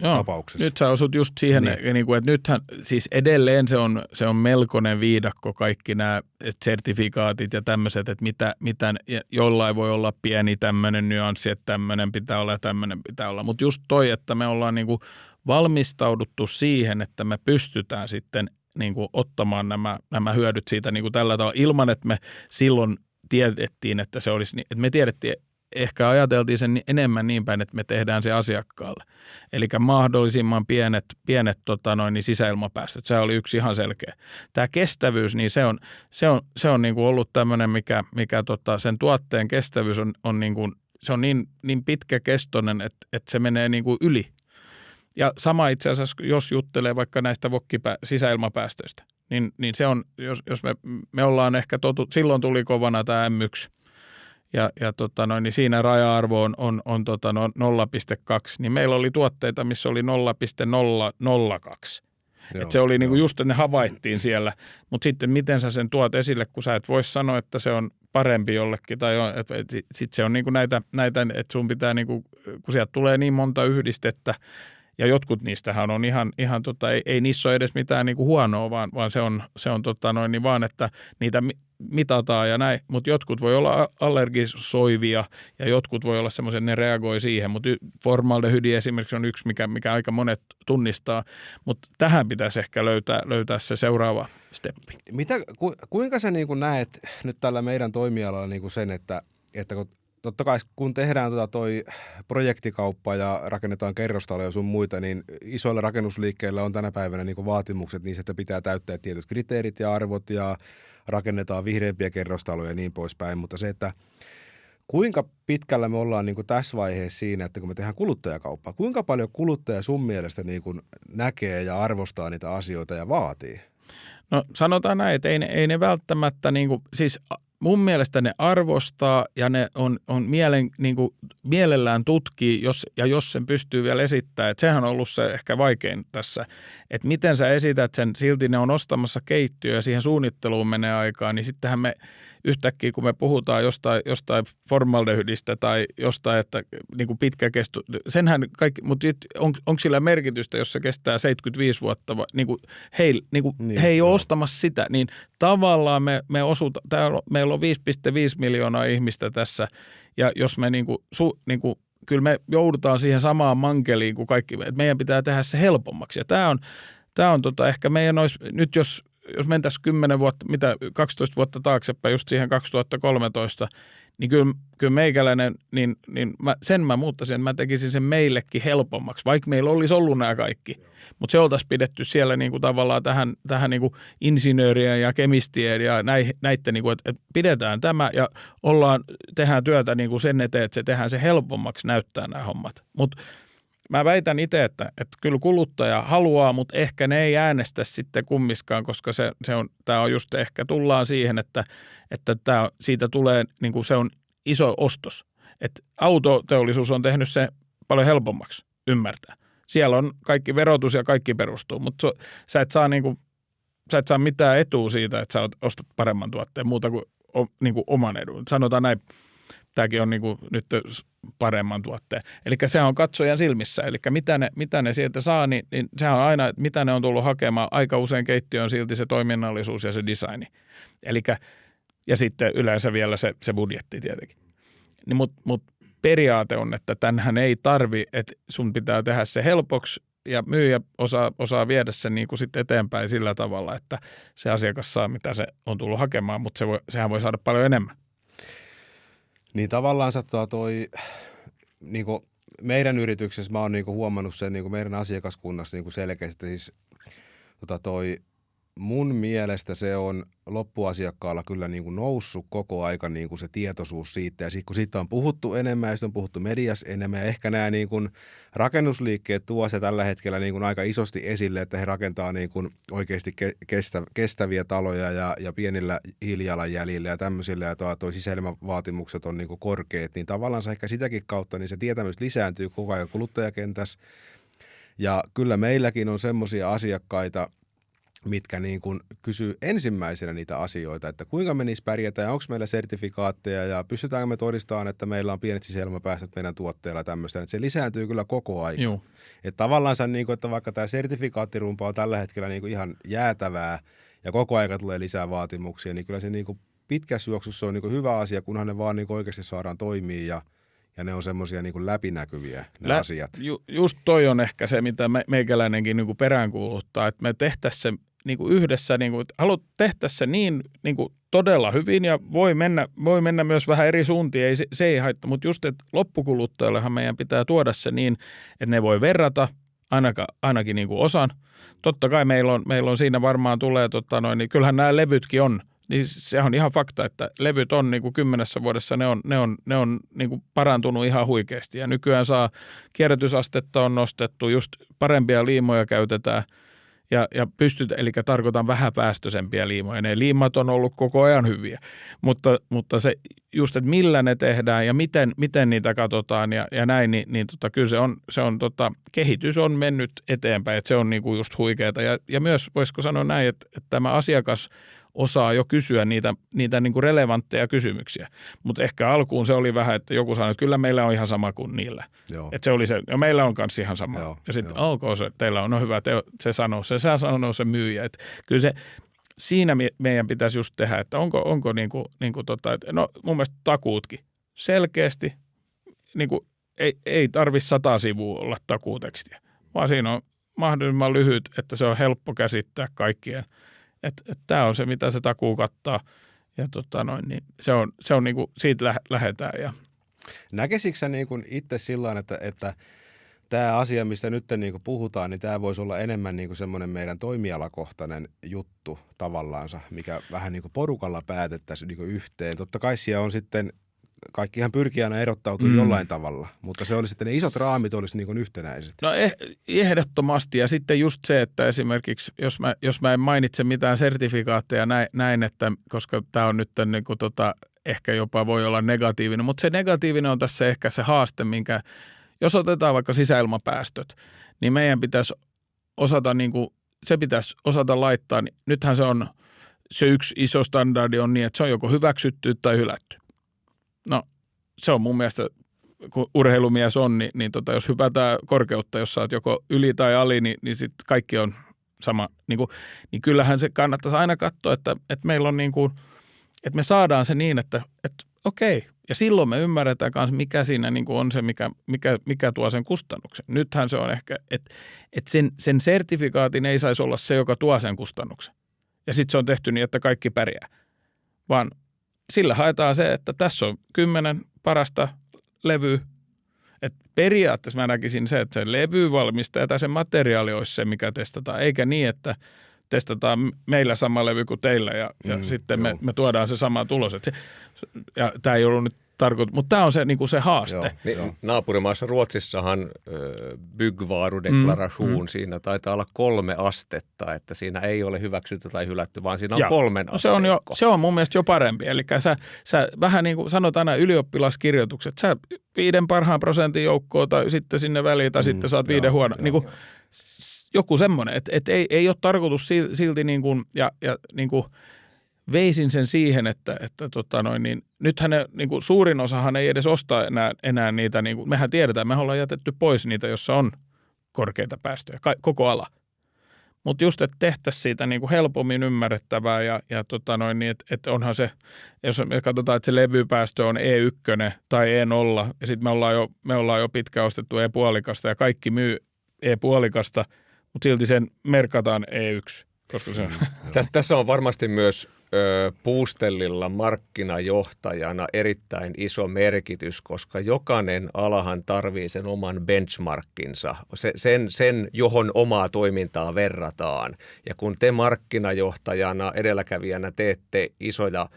tapauksessa. Nyt sä osut just siihen, niin. Että nythän siis edelleen se on melkoinen viidakko kaikki nämä sertifikaatit ja tämmöiset, että mitä jollain voi olla pieni tämmöinen nyanssi, että tämmöinen pitää olla ja tämmöinen pitää olla. Mutta just toi, että me ollaan niin kuin valmistauduttu siihen, että me pystytään sitten niin kuin ottamaan nämä hyödyt siitä niin kuin tällä tavalla ilman, että me silloin tiedettiin, että se olisi, että me tiedettiin, ehkä ajateltiin sen enemmän niin päin, että me tehdään se asiakkaalle. Eli mahdollisimman pienet sisäilmapäästöt. Se oli yksi ihan selkeä. Tämä kestävyys, niin se on niin kuin ollut tämmöinen, mikä sen tuotteen kestävyys on niin kuin, se on niin pitkäkestoinen, että se menee niin kuin yli. Ja sama itse asiassa, jos juttelee vaikka näistä sisäilmapäästöistä, niin se on, jos me ollaan ehkä silloin tuli kovana tämä M1, niin siinä raja-arvo on 0,2, niin meillä oli tuotteita, missä oli 0,002. Että se oli niinku just, että ne havaittiin siellä, mutta sitten miten sä sen tuot esille, kun sä et voi sanoa, että se on parempi jollekin, tai sitten se on niinku näitä, että sun pitää, niinku, kun sieltä tulee niin monta yhdistettä, ja jotkut niistähän on ihan ei niissä ole edes mitään niinku huonoa, vaan se on vaan, että niitä mitataan ja näin, mutta jotkut voi olla allergisoivia ja jotkut voi olla semmoisia, että ne reagoi siihen, mutta formaldehydi esimerkiksi on yksi, mikä aika monet tunnistaa, mutta tähän pitäisi ehkä löytää se seuraava steppi. Kuinka sä niin kuin näet nyt tällä meidän toimialalla niin kuin sen, että kun totta kai kun tehdään toi projektikauppa ja rakennetaan kerrostaloja ja sun muita, niin isoilla rakennusliikkeillä on tänä päivänä niin kuin vaatimukset niin, että pitää täyttää tietyt kriteerit ja arvot ja rakennetaan vihreämpiä kerrostaloja ja niin poispäin, mutta se, että kuinka pitkällä me ollaan niin kuin tässä vaiheessa siinä, että kun me tehdään kuluttajakauppaa, kuinka paljon kuluttaja sun mielestä niin kuin näkee ja arvostaa niitä asioita ja vaatii? No sanotaan näin, että ei ne välttämättä, niin kuin, siis mun mielestä ne arvostaa ja ne on mielellään tutkii, jos sen pystyy vielä esittämään. Että sehän on ollut se ehkä vaikein tässä, että miten sä esität sen, silti ne on ostamassa keittiöä ja siihen suunnitteluun menee aikaa, niin sittenhän me yhtäkkiä, kun me puhutaan jostain formaldehydistä tai jostain, että niin kuin pitkä kesto, senhän kaikki, mutta onko sillä merkitystä, jos se kestää 75 vuotta, he ei ole ostamassa sitä, niin tavallaan meillä on 5,5 miljoonaa ihmistä tässä, ja jos me kyllä me joudutaan siihen samaan mankeliin kuin kaikki, että meidän pitää tehdä se helpommaksi, ja tämä on ehkä meidän olisi, nyt jos mentäisiin 12 vuotta taaksepäin just siihen 2013, niin kyllä meikäläinen, mä muuttaisin, että mä tekisin sen meillekin helpommaksi, vaikka meillä olisi ollut nämä kaikki. Mutta se oltaisiin pidetty siellä niinku tavallaan tähän niinku insinöörien ja kemistien ja näiden, niinku, että pidetään tämä ja tehdään työtä niinku sen eteen, että tehdään se helpommaksi näyttää nämä hommat. Mutta mä väitän itse, että kyllä kuluttaja haluaa, mutta ehkä ne ei äänestä sitten kummiskaan, koska tämä on just ehkä tullaan siihen, että siitä tulee, niin kuin se on iso ostos. Että autoteollisuus on tehnyt se paljon helpommaksi ymmärtää. Siellä on kaikki verotus ja kaikki perustuu, mutta sä et saa mitään etua siitä, että sä ostat paremman tuotteen muuta kuin oman edun. Sanotaan näin. Tämäkin on nyt paremman tuotteen. Eli se on katsojan silmissä. Eli mitä ne sieltä saa, niin sehän on aina, että mitä ne on tullut hakemaan. Aika usein keittiö on silti se toiminnallisuus ja se designi. Ja sitten yleensä vielä se budjetti tietenkin. Niin, mutta periaate on, että tämänhän ei tarvi, että sun pitää tehdä se helpoksi ja myyjä osaa viedä sen niin kuin sitten eteenpäin sillä tavalla, että se asiakas saa, mitä se on tullut hakemaan, mutta sehän voi saada paljon enemmän. Niin tavallaan niin kuin meidän yrityksessä mä oon niin kuin huomannut sen niin kuin meidän asiakaskunnassa niin kuin selkeästi siis mun mielestä se on loppuasiakkaalla kyllä niin kuin noussut koko aika niin kuin se tietoisuus siitä. Ja kun siitä on puhuttu enemmän ja siitä on puhuttu mediassa enemmän. Ja ehkä nämä niin kuin rakennusliikkeet tuo se tällä hetkellä niin kuin aika isosti esille, että he rakentaa niin kuin oikeasti kestäviä taloja ja pienillä hiilijalanjäljillä ja tämmöisillä. Ja tuo sisäilmavaatimukset on niin kuin korkeat. Niin tavallaan ehkä sitäkin kautta niin se tietämys lisääntyy koko ajan kuluttajakentässä. Ja kyllä meilläkin on semmoisia asiakkaita, mitkä niin kuin kysyy ensimmäisenä niitä asioita, että kuinka me niissä pärjätään ja onko meillä sertifikaatteja ja pystytäänkö me todistamaan, että meillä on pienet sisäilmapäästöt meidän tuotteilla ja tämmöistä. Että se lisääntyy kyllä koko aika. Joo. Että tavallaan niin kuin, että vaikka tämä sertifikaattirumpa on tällä hetkellä niin kuin ihan jäätävää ja koko aika tulee lisää vaatimuksia, niin kyllä se niin kuin pitkässä juoksussa on niin kuin hyvä asia, kunhan ne vaan niin kuin oikeasti saadaan toimia ja ne on semmoisia niin kuin läpinäkyviä ne asiat. Just toi on ehkä se, mitä meikäläinenkin niin kuin peräänkuuluttaa, että me tehtäisiin se niin kuin yhdessä, niin kuin, haluat tehdä se niin kuin todella hyvin ja voi mennä myös vähän eri suuntiin, se ei haittaa, mutta just, että loppukuluttajallehan meidän pitää tuoda se niin, että ne voi verrata ainakin niin kuin osan. Totta kai meillä on siinä varmaan tulee, niin kyllähän nämä levytkin on, niin se on ihan fakta, että levyt on niin kuin 10 vuodessa, ne on niin kuin parantunut ihan huikeasti ja nykyään kierrätysastetta on nostettu, just parempia liimoja käytetään. Ja eli tarkoitan vähäpäästöisempiä liimoja. Ne liimat on ollut koko ajan hyviä, mutta se just, että millä ne tehdään ja miten niitä katsotaan ja näin, niin kyllä se on kehitys on mennyt eteenpäin, että se on niinku just huikeeta. Ja myös voisiko sanoa näin, että tämä asiakas osaa jo kysyä niitä niinku relevantteja kysymyksiä. Mutta ehkä alkuun se oli vähän, että joku sanoi, että kyllä meillä on ihan sama kuin niillä. Että se oli se, ja meillä on kanssa ihan sama. Joo, ja sitten alkoi se, teillä on hyvä, se sanoo se myyjä. Että kyllä se, siinä meidän pitäisi just tehdä, että onko että no mun mielestä takuutkin selkeästi, niinku, ei tarvitse 100 sivua olla takuutekstiä, vaan siinä on mahdollisimman lyhyt, että se on helppo käsittää kaikkien. Että tämä on se, mitä se takuu kattaa ja niin se on niinku, siitä lähdetään. Ja. Näkisikö sä niinku itse sillä että tämä asia, mistä nyt niinku puhutaan, niin tämä voisi olla enemmän niinku semmoinen meidän toimialakohtainen juttu tavallaansa, mikä vähän niinku porukalla päätettäisiin niinku yhteen. Totta kai siellä on sitten kaikkihan pyrkii aina erottautumaan jollain tavalla, mutta se olisi, että ne isot raamit olisi niin kuin yhtenäiset. No ehdottomasti, ja sitten just se, että esimerkiksi jos mä en mainitse mitään sertifikaatteja näin, että koska tämä on nyt niin kuin ehkä jopa voi olla negatiivinen, mutta se negatiivinen on tässä ehkä se haaste, minkä jos otetaan vaikka sisäilmapäästöt, niin meidän pitäisi osata niin kuin, se pitäisi osata laittaa, niin nythän se yksi iso standardi on niin, että se on joko hyväksytty tai hylätty. No se on mun mielestä, kun urheilumies on, niin jos hypätään korkeutta, jos sä oot joko yli tai ali, niin sitten kaikki on sama. Niin kyllähän se kannattaisi aina katsoa, että meillä on niin kuin, että me saadaan se niin, että okei. Ja silloin me ymmärretään myös, mikä siinä niin kuin on se, mikä tuo sen kustannuksen. Nythän se on ehkä, että sen sertifikaatin ei saisi olla se, joka tuo sen kustannuksen. Ja sitten se on tehty niin, että kaikki pärjää. Vaan sillä haetaan se, että tässä on 10 parasta levyä. Et periaatteessa mä näkisin se, että se levyvalmistaja tai se materiaali olisi se, mikä testataan. Eikä niin, että testataan meillä sama levy kuin teillä ja sitten me tuodaan se sama tulos. Ja tämä ei ollut nyt tarkoitus, mutta tämä on se, niinku se haaste. Niin, naapurimaassa Ruotsissahan byggvarudeklaration, siinä taitaa olla 3 astetta, että siinä ei ole hyväksytty tai hylätty, vaan siinä on 3 asteikko. Se on mun mielestä jo parempi. Eli sä vähän niin kuin sanot aina ylioppilaskirjoitukset, sä 5 parhaan prosentin joukkoon tai sitten sinne väliin tai sitten saat 5 huono. Niin kuin, joku semmoinen, että ei ole tarkoitus silti niin kuin, ja niin kuin veisin sen siihen, että niin nythän ne, niin kuin suurin osahan ei edes osta enää niitä, niin kuin, mehän tiedetään, me ollaan jätetty pois niitä, jossa on korkeita päästöjä, koko ala. Mutta just, että tehtäisiin siitä niin kuin helpommin ymmärrettävää ja niin, että onhan se, jos me katsotaan, että se levypäästö on E1 tai E0 ja sitten me ollaan jo pitkään ostettu E-puolikasta ja kaikki myy E-puolikasta, mutta silti sen merkataan E1, koska se on. Tässä on varmasti myös Puustellilla markkinajohtajana erittäin iso merkitys, koska jokainen alahan tarvii sen oman benchmarkkinsa, sen johon omaa toimintaa verrataan. Ja kun te markkinajohtajana, edelläkävijänä teette isoja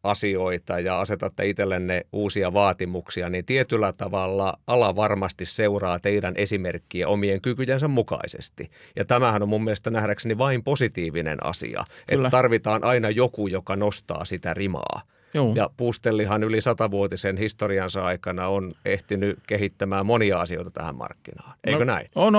asioita ja asetatte itsellenne uusia vaatimuksia, niin tietyllä tavalla ala varmasti seuraa teidän esimerkkiä omien kykyjensä mukaisesti. Ja tämähän on mun mielestä nähdäkseni vain positiivinen asia, että tarvitaan aina joku, joka nostaa sitä rimaa. Joo. Ja Puustellihan yli 100-vuotisen historiansa aikana on ehtinyt kehittämään monia asioita tähän markkinaan. Eikö näin? On.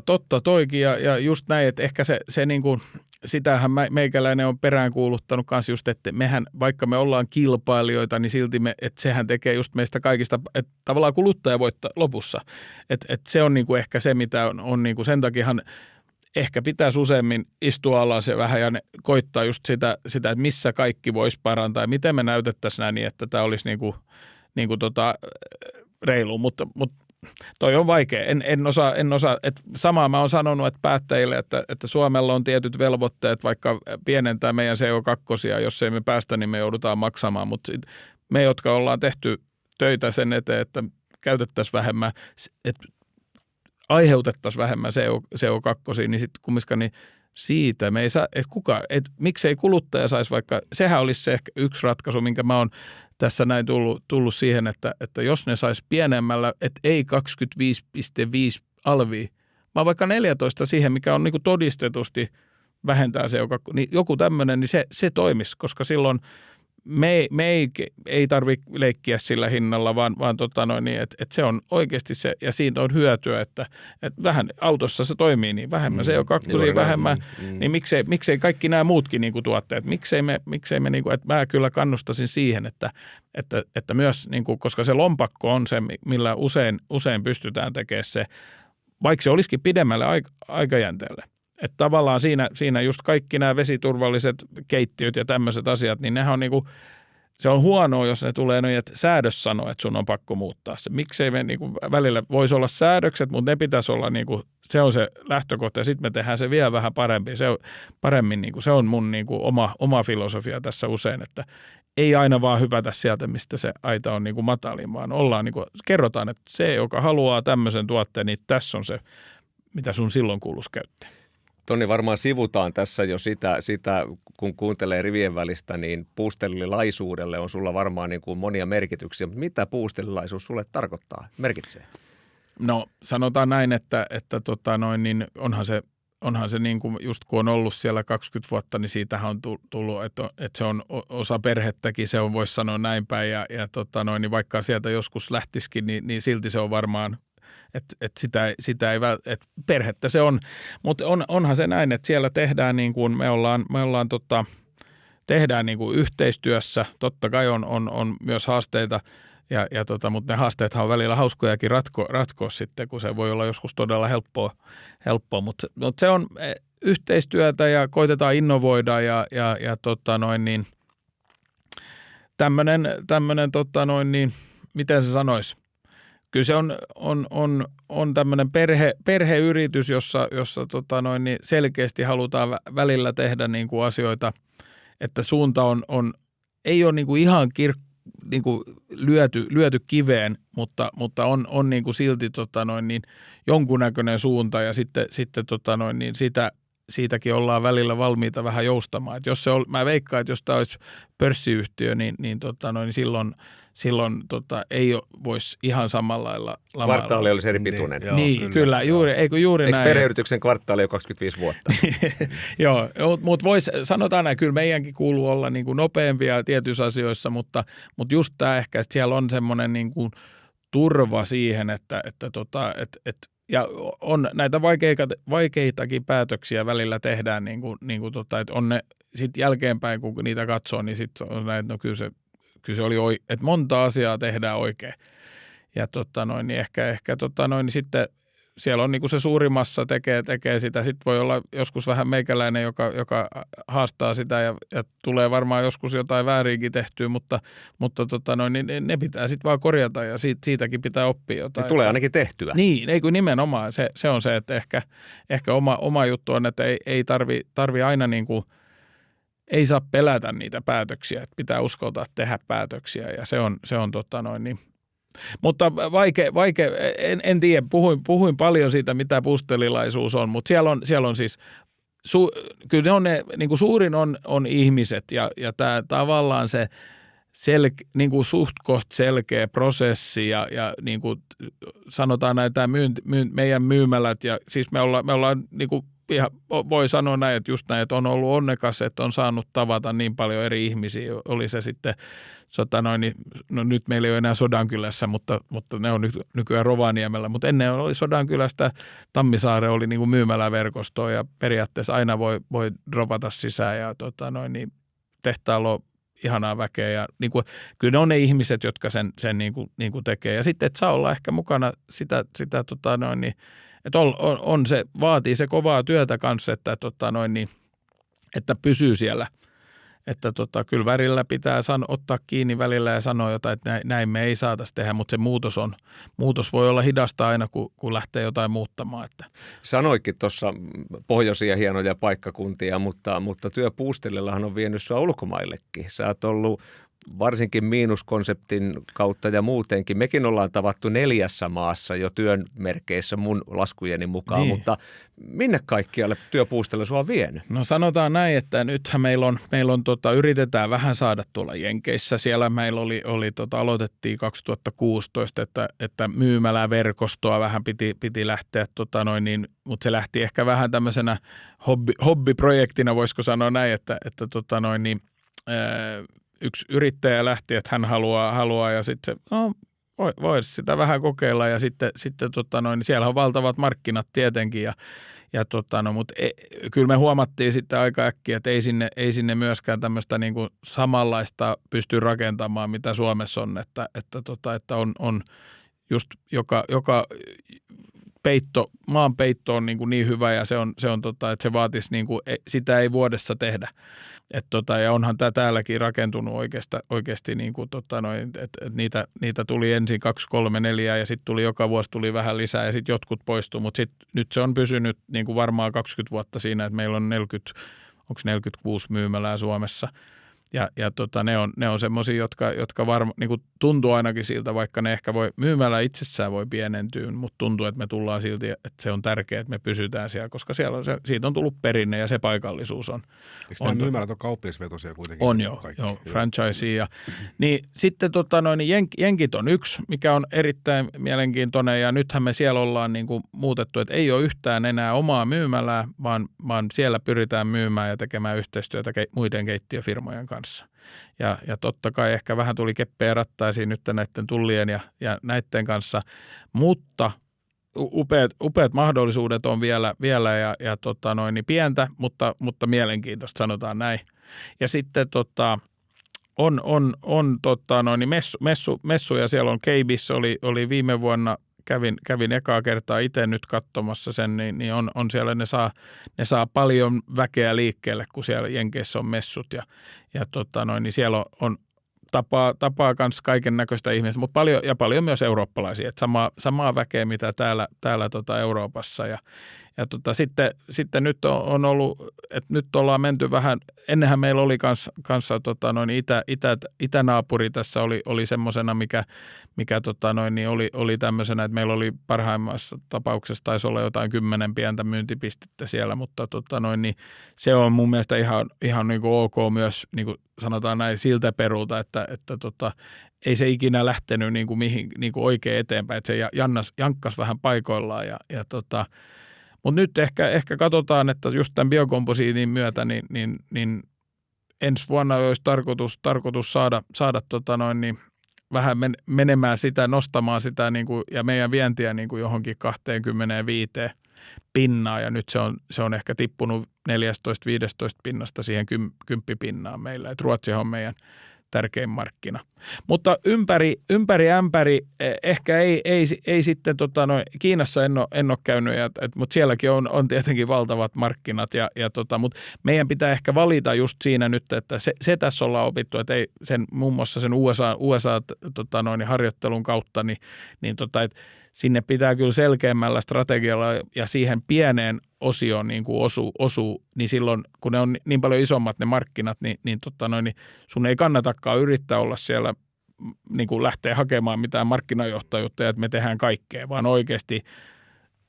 Totta toikin ja just näin, että ehkä se niin kuin, sitähän meikäläinen on peräänkuuluttanut kanssa just, että mehän, vaikka me ollaan kilpailijoita, niin silti että sehän tekee just meistä kaikista, että tavallaan kuluttaja voittaa lopussa. Että se on niin kuin ehkä se, mitä on niin kuin sen takiahan ehkä pitäisi useammin istua alas ja vähän ja koittaa just sitä, että missä kaikki voisi parantaa ja miten me näytettäisiin näin niin, että tämä olisi reilu, mutta toi on vaikea. En osaa. Että samaa mä oon sanonut, että päättäjille, että Suomella on tietyt velvoitteet, vaikka pienentää meidän CO2, jos ei me päästä, niin me joudutaan maksamaan, mutta me, jotka ollaan tehty töitä sen eteen, että käytettäisiin vähemmän, että aiheutettaisiin vähemmän CO2, niin sitten kumminkaan niin siitä me ei saa, että miksei kuluttaja saisi vaikka, sehän olisi se ehkä yksi ratkaisu, minkä mä oon tässä näin tullut siihen, että jos ne saisi pienemmällä, että ei 25,5 alvia, vaan vaikka 14 siihen, mikä on niin kuin todistetusti vähentää CO2, niin joku tämmöinen, niin se toimisi, koska silloin me ei tarvitse leikkiä sillä hinnalla, vaan niin, että se on oikeasti se, ja siitä on hyötyä, että vähän autossa se toimii niin vähemmän, CO2 vähemmän, niin miksei kaikki nämä muutkin niin kuin tuotteet, miksei me niin kuin, että mä kyllä kannustaisin siihen, että myös, niin kuin, koska se lompakko on se, millä usein pystytään tekemään se, vaikka se olisikin pidemmälle aikajänteelle. Että tavallaan siinä just kaikki nämä vesiturvalliset keittiöt ja tämmöiset asiat, niin nehän on niinku, se on huonoa, jos ne tulee niin, että säädös sanoo, että sun on pakko muuttaa se. Miksei me niinku, välillä voisi olla säädökset, mutta ne pitäisi olla niinku, se on se lähtökohta ja sitten me tehdään se vielä vähän parempi. Paremmin niinku, se on mun niinku oma filosofia tässä usein, että ei aina vaan hypätä sieltä, mistä se aita on niinku matalin, vaan ollaan niinku, kerrotaan, että se, joka haluaa tämmöisen tuotteen, niin tässä on se, mitä sun silloin kuuluisi käyttää. Toni, varmaan sivutaan tässä jo sitä, kun kuuntelee rivien välistä, niin puustelilaisuudelle on sulla varmaan niin kuin monia merkityksiä. Mutta mitä puustelilaisuus sulle tarkoittaa, merkitsee? No sanotaan näin, että niin onhan se niin kuin just kun on ollut siellä 20 vuotta, niin siitähän on tullut, että se on osa perhettäkin, se on, voisi sanoa näin päin. Ja niin vaikka sieltä joskus lähtisikin, niin silti se on varmaan, että sitä ei että perhettä se on. Mutta onhan se näin, että siellä tehdään niin kuin tehdään niin kuin yhteistyössä. Totta kai on myös haasteita. Mutta ne haasteethan on välillä hauskojakin ratkoa sitten, kun se voi olla joskus todella helppoa. Mutta se on yhteistyötä ja koitetaan innovoida ja tämmöinen miten se sanoisi? Kyllä se on tämmöinen perheyritys, jossa selkeästi halutaan välillä tehdä niin kuin asioita, että suunta ei ole niin kuin ihan niin kuin lyöty kiveen, mutta on niin kuin silti jonkunnäköinen suunta ja sitten siitäkin ollaan välillä valmiita vähän joustamaan. Et jos mä veikkaan, että jos tämä olisi pörssiyhtiö, niin silloin ei voisi ihan samalla lailla lamailla. Kvartaali olisi eri pituinen. Niin, kyllä juuri Eikö näin. perheyrityksen kvartaali jo 25 vuotta? Joo, mutta sanotaan näin, kyllä meidänkin kuuluu olla niin kuin nopeampia tietyissä asioissa, mutta just tämä ehkä, että siellä on semmoinen niin kuin turva siihen, että ja on näitä vaikeitakin päätöksiä välillä tehdään, että on ne sitten jälkeenpäin, kun niitä katsoo, niin sitten on näin, että no kyllä se oli että monta asiaa tehdään oikein. Ja niin ehkä niin sitten siellä on niin kuin se suurimmassa tekee sitä. Sitten voi olla joskus vähän meikäläinen, joka haastaa sitä ja tulee varmaan joskus jotain väärinkin tehtyä, mutta niin ne pitää sitten vaan korjata ja siitäkin pitää oppia jotain. Ne tulee ainakin tehtyä. Niin, ei kun nimenomaan. Se on se, että ehkä oma juttu on, että ei tarvi aina niin kuin, ei saa pelätä niitä päätöksiä, että pitää uskaltaa tehdä päätöksiä ja se on niin. Mutta vaikea en tiedä, puhuin paljon siitä, mitä puustelilaisuus on, mutta siellä on siis, kyllä ne on niin kuin suurin on ihmiset ja tämä tavallaan se niin kuin suht koht selkeä prosessi ja niin kuin sanotaan näitä meidän myymälät ja siis me ollaan niin kuin ihan, voi sanoa näin, että just näin, että on ollut onnekas, että on saanut tavata niin paljon eri ihmisiä. Oli se sitten, no nyt meillä ei ole enää Sodankylässä, mutta ne on nykyään Rovaniemellä. Mutta ennen oli Sodankylästä, Tammisaare oli niin kuin myymäläverkostoa ja periaatteessa aina voi dropata sisään ja tehtaalla on ihanaa väkeä. Ja niin kuin, kyllä ne on ne ihmiset, jotka sen niin kuin tekee. Ja sitten, että saa olla ehkä mukana sitä että on se, vaatii se kovaa työtä kanssa, että pysyy siellä. Että kyllä välillä pitää ottaa kiinni välillä ja sanoa jotain, että näin me ei saataisi tehdä, mutta se muutos voi olla hidasta aina, kun lähtee jotain muuttamaan. Että. Sanoikin tuossa pohjoisia hienoja paikkakuntia, mutta työ puustelillahan on vienyt sua ulkomaillekin. Sä oot ollut varsinkin miinuskonseptin kautta ja muutenkin. Mekin ollaan tavattu 4 maassa jo työn merkeissä mun laskujeni mukaan, niin. Mutta minne kaikkialle työpuustelu sua on vienyt? No sanotaan näin, että nythän meillä on yritetään vähän saada tuolla Jenkeissä. Siellä meillä aloitettiin 2016, että myymäläverkostoa vähän piti lähteä, mutta se lähti ehkä vähän tämmöisenä hobbiprojektina, voisiko sanoa näin, että yksi yrittäjä lähti, että hän haluaa ja sitten voisi sitä vähän kokeilla ja sitten siellä on valtavat markkinat tietenkin mutta kyllä me huomattiin sitten aika äkkiä, että ei sinne myöskään tämmöistä niin kuin samanlaista pysty rakentamaan, mitä Suomessa on, että on just joka maanpeitto on niin hyvä ja se on että se vaatisi niin kuin, sitä ei vuodessa tehdä. Ja onhan tämä täälläkin rakentunut oikeasti niin kuin, että niitä tuli ensin 2, 3, 4 ja sitten joka vuosi tuli vähän lisää ja sitten jotkut poistui, mutta nyt se on pysynyt niin kuin varmaan 20 vuotta siinä, että meillä on 46 myymälää Suomessa Ne on semmoisia, jotka varmaan niin tuntuu ainakin siltä, vaikka ne ehkä myymällä itsessään voi pienentyä, mutta tuntuu, että me tullaan silti, että se on tärkeää, että me pysytään siellä, koska siellä siitä on tullut perinne ja se paikallisuus on. Eikö tämä myymälät ole kauppiasvetoisia kuitenkin? On joo, franchisea. Niin sitten jenkit on yksi, mikä on erittäin mielenkiintoinen ja nythän me siellä ollaan niin kuin muutettu, että ei ole yhtään enää omaa myymälää, vaan siellä pyritään myymään ja tekemään yhteistyötä muiden keittiöfirmojen kanssa. Ja totta kai ehkä vähän tuli keppejä rattaisiin nyt näiden tullien ja näiden kanssa, mutta upeat mahdollisuudet on vielä ja niin pientä, mutta mielenkiintoista, sanotaan näin. Ja sitten messuja, siellä on Keibis, oli viime vuonna, kävin ekaa kertaa itse nyt katsomassa sen, niin on siellä, ne saa paljon väkeä liikkeelle, kun siellä Jenkeissä on messut ja niin siellä on tapaa kanssa kaiken näköistä ihmistä, mutta paljon myös eurooppalaisia, että samaa väkeä mitä täällä Euroopassa ja sitten nyt on ollut, että nyt ollaan menty vähän, ennenhän meillä oli kanssa itänaapuri tässä oli semmosena, mikä oli tämmöisenä, että meillä oli parhaimmassa tapauksessa taisi olla jotain 10 pientä myyntipistettä siellä, mutta niin se on mun mielestä ihan niin kuin ok myös, niin kuin sanotaan näin siltä perulta, että ei se ikinä lähtenyt niin kuin niin kuin oikein eteenpäin, että se jankkas vähän paikoillaan mutta nyt ehkä katsotaan, että just tämän biokomposiitin myötä niin ensi vuonna olisi tarkoitus saada vähän menemään sitä, nostamaan sitä niin kuin, ja meidän vientiä niin kuin johonkin 25 pinnaa ja nyt se on ehkä tippunut 14-15 pinnasta siihen 10 pinnaan meillä, että Ruotsihan on meidän tärkein markkina. Mutta ympäri ämpäri ehkä ei sitten, Kiinassa en ole käynyt, mutta sielläkin on tietenkin valtavat markkinat, mutta meidän pitää ehkä valita just siinä nyt, että se tässä ollaan opittu, että ei muun muassa sen USA harjoittelun kautta, että sinne pitää kyllä selkeämmällä strategialla ja siihen pieneen osioon niin kuin osuu, niin silloin kun ne on niin paljon isommat ne markkinat, niin sun ei kannatakaan yrittää olla siellä niin kuin lähteä hakemaan mitään markkinajohtajuutta, että me tehdään kaikkea, vaan oikeasti,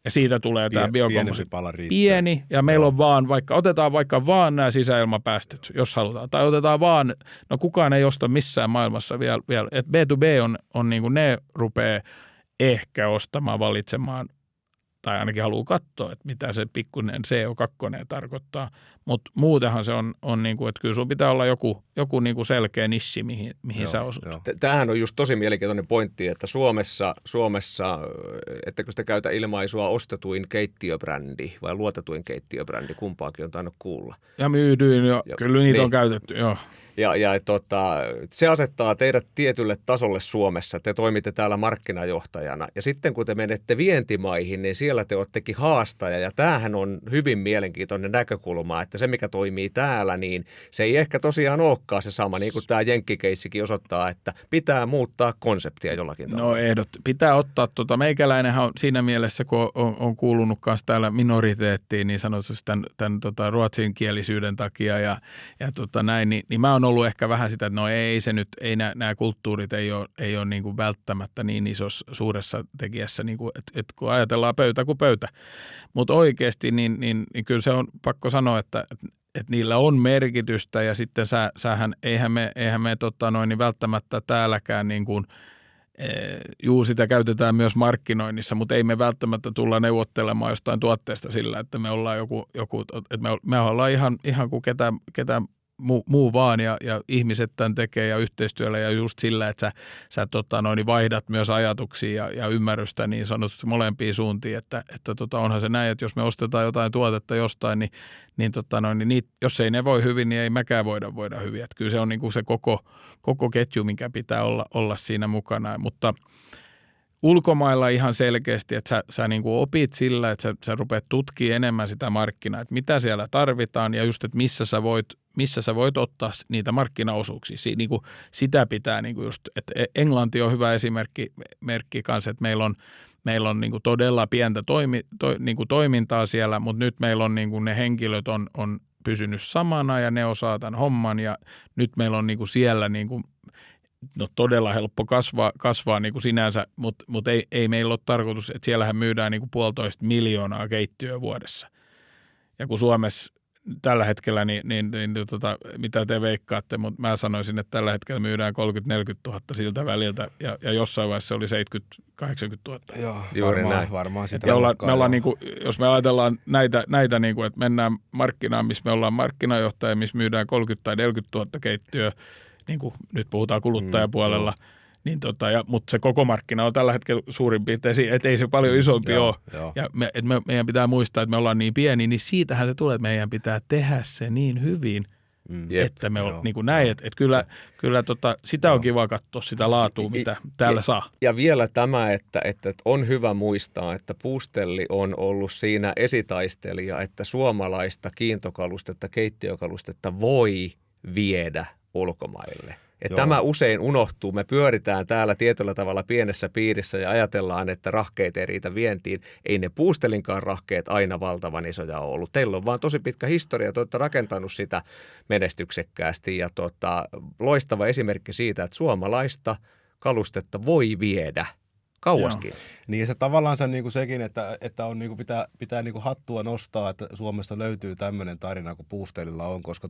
ja siitä tulee tämä biokomposiitti. Pieni, ja meillä on otetaan vaikka vaan nämä sisäilmapäästöt, jos halutaan, tai otetaan vaan, no kukaan ei osta missään maailmassa vielä että B2B on niin kuin ne rupeaa ehkä ostamaan, valitsemaan, tai ainakin haluaa katsoa, että mitä se pikkuinen CO2 tarkoittaa, mutta muutenhan se on niin kuin, että kyllä sun pitää olla joku niin kuin selkeä nissi, mihin sä osut. Tämähän on just tosi mielenkiintoinen pointti, että Suomessa, ettekö sitä käytä ilmaisua ostetuin keittiöbrändi vai luotetuin keittiöbrändi, kumpaakin on tainnut kuulla. Ja myydyin jo, kyllä niitä on käytetty, joo. Ja se asettaa teidät tietylle tasolle Suomessa. Te toimitte täällä markkinajohtajana. Ja sitten kun te menette vientimaihin, niin siellä te oottekin haastaja. Ja tämähän on hyvin mielenkiintoinen näkökulma, että se mikä toimii täällä, niin se ei ehkä tosiaan olekaan se sama. Niin kuin tämä jenkkikeissikin osoittaa, että pitää muuttaa konseptia jollakin tavalla. No pitää ottaa, meikäläinenhän on siinä mielessä, kun on kuulunut myös täällä minoriteettiin, niin sanotusti tämän ruotsinkielisyyden takia ja näin, niin mä oon ollut ehkä vähän sitä, että ei nämä kulttuurit ei ole niin kuin välttämättä niin isossa suuressa tekijässä, niin kuin, että kun ajatellaan pöytä kuin pöytä. Mutta oikeasti niin kyllä se on pakko sanoa, että niillä on merkitystä ja sitten eihän me niin välttämättä täälläkään niin kuin, sitä käytetään myös markkinoinnissa, mutta ei me välttämättä tulla neuvottelemaan jostain tuotteesta sillä, että me ollaan joku että me ollaan ihan kuin ketään muu vaan ja ihmiset tämän tekee ja yhteistyöllä ja just sillä, että sä vaihdat myös ajatuksia ja ymmärrystä niin sanotusti molempiin suuntiin, että onhan se näin, että jos me ostetaan jotain tuotetta jostain, niin jos ei ne voi hyvin, niin ei mäkään voida hyvin. Että kyllä se on niin kuin se koko ketju, minkä pitää olla siinä mukana, mutta ulkomailla ihan selkeästi, että sä niin kuin opit sillä, että sä rupeat tutkimaan enemmän sitä markkinaa, että mitä siellä tarvitaan ja just, että missä sä voit ottaa niitä markkinaosuuksia. Niin kuin sitä pitää niin kuin just, että Englanti on hyvä esimerkki kanssa, että meillä on niin kuin todella pientä niin kuin toimintaa siellä, mutta nyt meillä on niin kuin ne henkilöt pysynyt samana ja ne osaa tämän homman ja nyt meillä on niin kuin siellä niin kuin, no todella helppo kasvaa niin kuin sinänsä, mutta ei meillä ole tarkoitus, että siellähän myydään niin kuin 1,5 miljoonaa keittiöä vuodessa. Ja kun Suomessa tällä hetkellä, mitä te veikkaatte, mutta mä sanoisin, että tällä hetkellä myydään 30-40 000 siltä väliltä ja jossain vaiheessa oli 70-80 000. Joo, Juuri näin. varmaan sitä. Me ollaan niin kuin, jos me ajatellaan näitä niin kuin, että mennään markkinaan, missä me ollaan markkinajohtaja, missä myydään 30 tai 40 000 keittiöä, niin kuin nyt puhutaan kuluttajapuolella, niin mutta se koko markkina on tällä hetkellä suurin piirtein, että ei se paljon isompi ole. Ja meidän pitää muistaa, että me ollaan niin pieni, niin siitähän se tulee, että meidän pitää tehdä se niin hyvin, että me on niin kuin näin. Että kyllä sitä on kiva katsoa sitä laatua, mitä täällä saa. Ja vielä tämä, että on hyvä muistaa, että Puustelli on ollut siinä esitaistelija, että suomalaista kiintokalustetta, keittiökalustetta voi viedä ulkomaille. Että tämä usein unohtuu. Me pyöritään täällä tietyllä tavalla pienessä piirissä ja ajatellaan, että rahkeet ei riitä vientiin. Ei ne Puustelinkaan rahkeet aina valtavan isoja ole ollut. Teillä on vaan tosi pitkä historia. Te olette rakentanut sitä menestyksekkäästi ja loistava esimerkki siitä, että suomalaista kalustetta voi viedä kauaskin. Niin ja se tavallaan se niin kuin sekin, että on niin kuin pitää niin kuin hattua nostaa, että Suomesta löytyy tämmöinen tarina kuin Puustelilla on, koska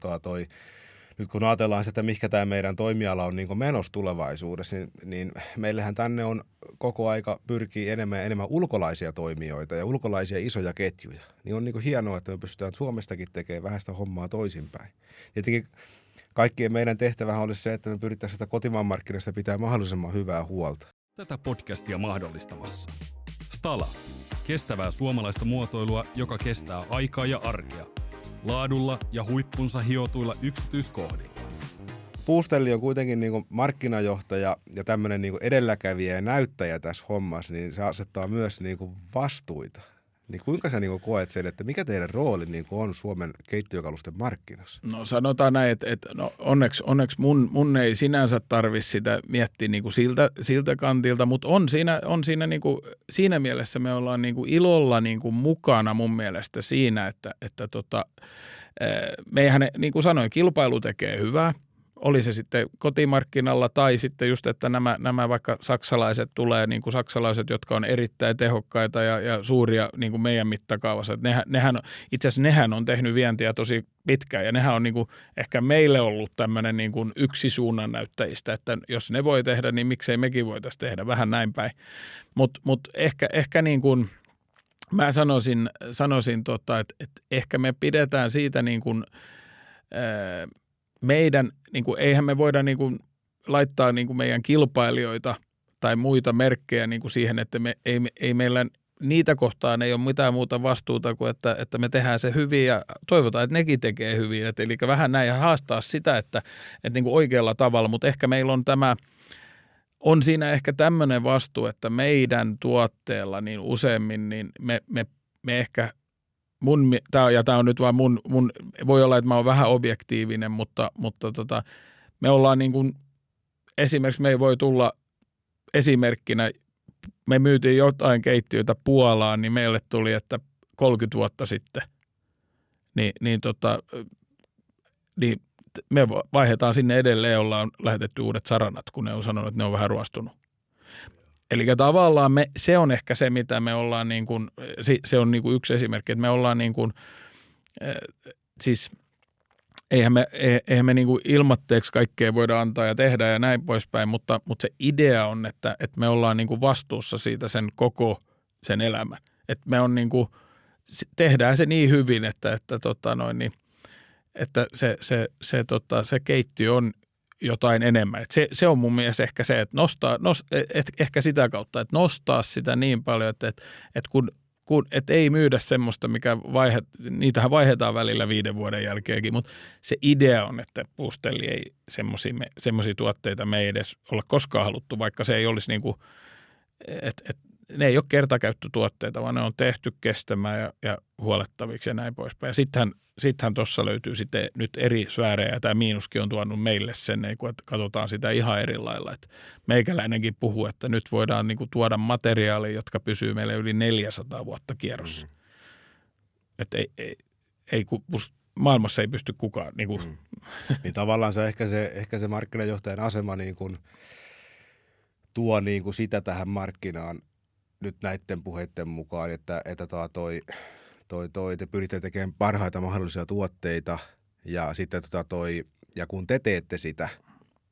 nyt kun ajatellaan sitä, mihinkä tämä meidän toimiala on niin menossa tulevaisuudessa, niin meillähän tänne on koko aika pyrkii enemmän ja enemmän ulkolaisia toimijoita ja ulkolaisia isoja ketjuja. Niin on niin hienoa, että me pystytään Suomestakin tekemään vähän sitä hommaa toisinpäin. Tietenkin kaikkien meidän tehtävähän olisi se, että me pyrittäisiin sitä kotimaan markkinasta pitää mahdollisimman hyvää huolta. Tätä podcastia mahdollistamassa Stala. Kestävää suomalaista muotoilua, joka kestää aikaa ja arkea. Laadulla ja huippunsa hiotuilla yksityiskohdilla. Puustelli on kuitenkin niin kuin markkinajohtaja ja tämmöinen niin kuin edelläkävijä ja näyttäjä tässä hommassa, niin se asettaa myös niin kuin vastuita. Niin kuinka sä niin kuin koet sen, että mikä teidän rooli niin kuin on Suomen keittiökalusten markkinassa? No sanotaan näin, että onneksi mun ei sinänsä tarvitse sitä miettiä niin kuin siltä kantilta, mutta on siinä, niin kuin, siinä mielessä me ollaan niin kuin ilolla niin kuin mukana mun mielestä siinä, että meidän, niin kuin sanoin, kilpailu tekee hyvää. Oli se sitten kotimarkkinalla tai sitten just, että nämä vaikka saksalaiset tulee, niin kuin saksalaiset, jotka on erittäin tehokkaita ja suuria niin kuin meidän mittakaavassa. Itse asiassa nehän on tehnyt vientiä tosi pitkään ja nehän on niin kuin ehkä meille ollut tämmöinen niin kuin yksi suunnannäyttäjistä, että jos ne voi tehdä, niin miksei mekin voitaisiin tehdä, vähän näin päin. Mut ehkä niin kuin mä sanoisin että ehkä me pidetään siitä niin kuin meidän, niin kuin, eihän me voida niin kuin, laittaa niin kuin meidän kilpailijoita tai muita merkkejä niin kuin siihen, että ei meillä niitä kohtaan ei ole mitään muuta vastuuta kuin, että me tehdään se hyvin ja toivotaan, että nekin tekee hyvin. Eli vähän näin ja haastaa sitä, että niin kuin oikealla tavalla, mutta ehkä meillä on siinä ehkä tämmöinen vastuu, että meidän tuotteella niin useammin niin me ehkä tämä on nyt vaan mun, voi olla, että mä oon vähän objektiivinen, mutta me ollaan niin kuin, esimerkiksi me ei voi tulla esimerkkinä, me myytiin jotain keittiöitä Puolaan, niin meille tuli, että 30 vuotta sitten, niin me vaihdetaan sinne edelleen, ollaan lähetetty uudet saranat, kun ne on sanonut, että ne on vähän ruostunut. Eli tavallaan se on ehkä se, mitä me ollaan niin kuin, se on niin kuin yksi esimerkki, että me ollaan niin kuin, siis eihän me niin kuin ilmatteeksi kaikkea voida antaa ja tehdä ja näin poispäin, mutta se idea on, että me ollaan niin kuin vastuussa siitä sen elämän. Että me on niin kuin, tehdään se niin hyvin, että se keittiö on jotain enemmän. Se on mun mielestä ehkä se, että ehkä sitä kautta, että nostaa sitä niin paljon, että kun ei myydä semmoista, niitähän vaihdetaan välillä 5 vuoden jälkeenkin, mutta se idea on, että Puustelli ei semmoisia tuotteita me ei edes olla koskaan haluttu, vaikka se ei olisi niin kuin, että ne ei ole kertakäyttötuotteita, vaan ne on tehty kestämään ja huolettaviksi ja näin poispäin. Ja sittenhän tuossa löytyy sitten nyt eri sfäärejä, ja tämä miinuskin on tuonut meille sen, että katsotaan sitä ihan eri lailla. Että meikäläinenkin puhuu, että nyt voidaan niin kuin tuoda materiaalia, jotka pysyy meille yli 400 vuotta kierrossa. Että ei kun maailmassa ei pysty kukaan. Niin, kuin. Niin tavallaan se ehkä se markkinajohtajan asema niin kuin tuo niin kuin sitä tähän markkinaan nyt näiden puheiden mukaan, että te pyritte tekemään parhaita mahdollisia tuotteita ja sitten ja kun te teette sitä,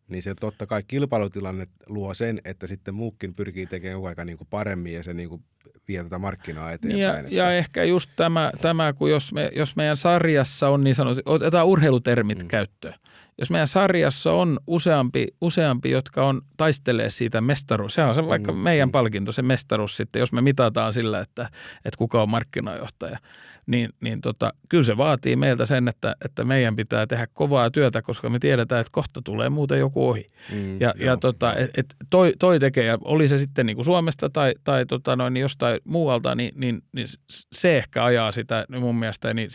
niin se totta kai kilpailutilanne luo sen, että sitten muukin pyrkii tekemään aika niin kuin paremmin ja se niin kuin vie tätä markkinaa eteenpäin. Ja ehkä just tämä kun jos meidän sarjassa on niin sanotusti, otetaan urheilutermit käyttöön. Jos meidän sarjassa on useampi jotka taistelee siitä mestaruus, se on se vaikka meidän palkinto, se mestaruus sitten, jos me mitataan sillä, että kuka on markkinajohtaja, niin kyllä se vaatii meiltä sen, että meidän pitää tehdä kovaa työtä, koska me tiedetään, että kohta tulee muuten joku ohi. Toi tekee, ja oli se sitten niin kuin Suomesta tai niin jostain muualta, niin se ehkä ajaa sitä mun mielestä, niin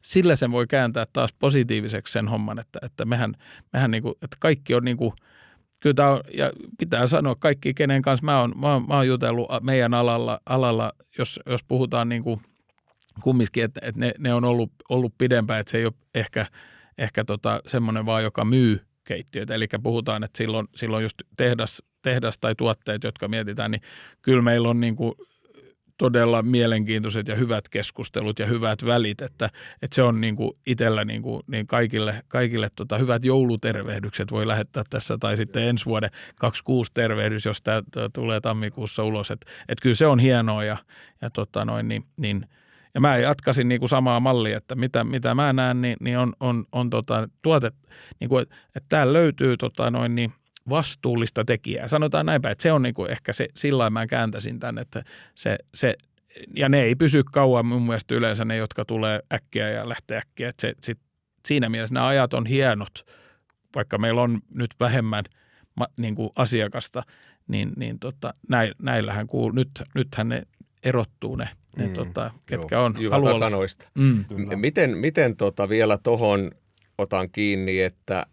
sillä sen voi kääntää taas positiiviseksi sen homman, että mehän niin kuin, että kaikki on niin kuin, kyllä tämä on, ja pitää sanoa kaikki, kenen kanssa mä oon jutellut meidän alalla jos puhutaan niin kuin kumminkin, että ne on ollut pidempään, että se ei ole ehkä semmoinen vaan, joka myy keittiöitä. Eli puhutaan, että silloin just tehdas tai tuotteet, jotka mietitään, niin kyllä meillä on niin kuin todella mielenkiintoiset ja hyvät keskustelut ja hyvät välit, että se on niin kuin itsellä niin kaikille hyvät joulutervehdykset voi lähettää tässä tai sitten ensi vuoden 26 tervehdys, jos tämä tulee tammikuussa ulos, että kyllä se on hienoa ja ja mä jatkaisin niin kuin samaa mallia, että mitä mä näen, niin on tuote, niin kuin, että täällä löytyy vastuullista tekijää. Sanotaan näinpä, että se on niin kuin ehkä se, sillä mä kääntäisin tämän, että se ja ne ei pysy kauan mun mielestä yleensä ne, jotka tulee äkkiä ja lähtee äkkiä. Että siinä mielessä nämä ajat on hienot, vaikka meillä on nyt vähemmän niin kuin asiakasta, niin näillähän nythän ne erottuu ne ketkä on haluallista. Miten vielä tuohon otan kiinni, että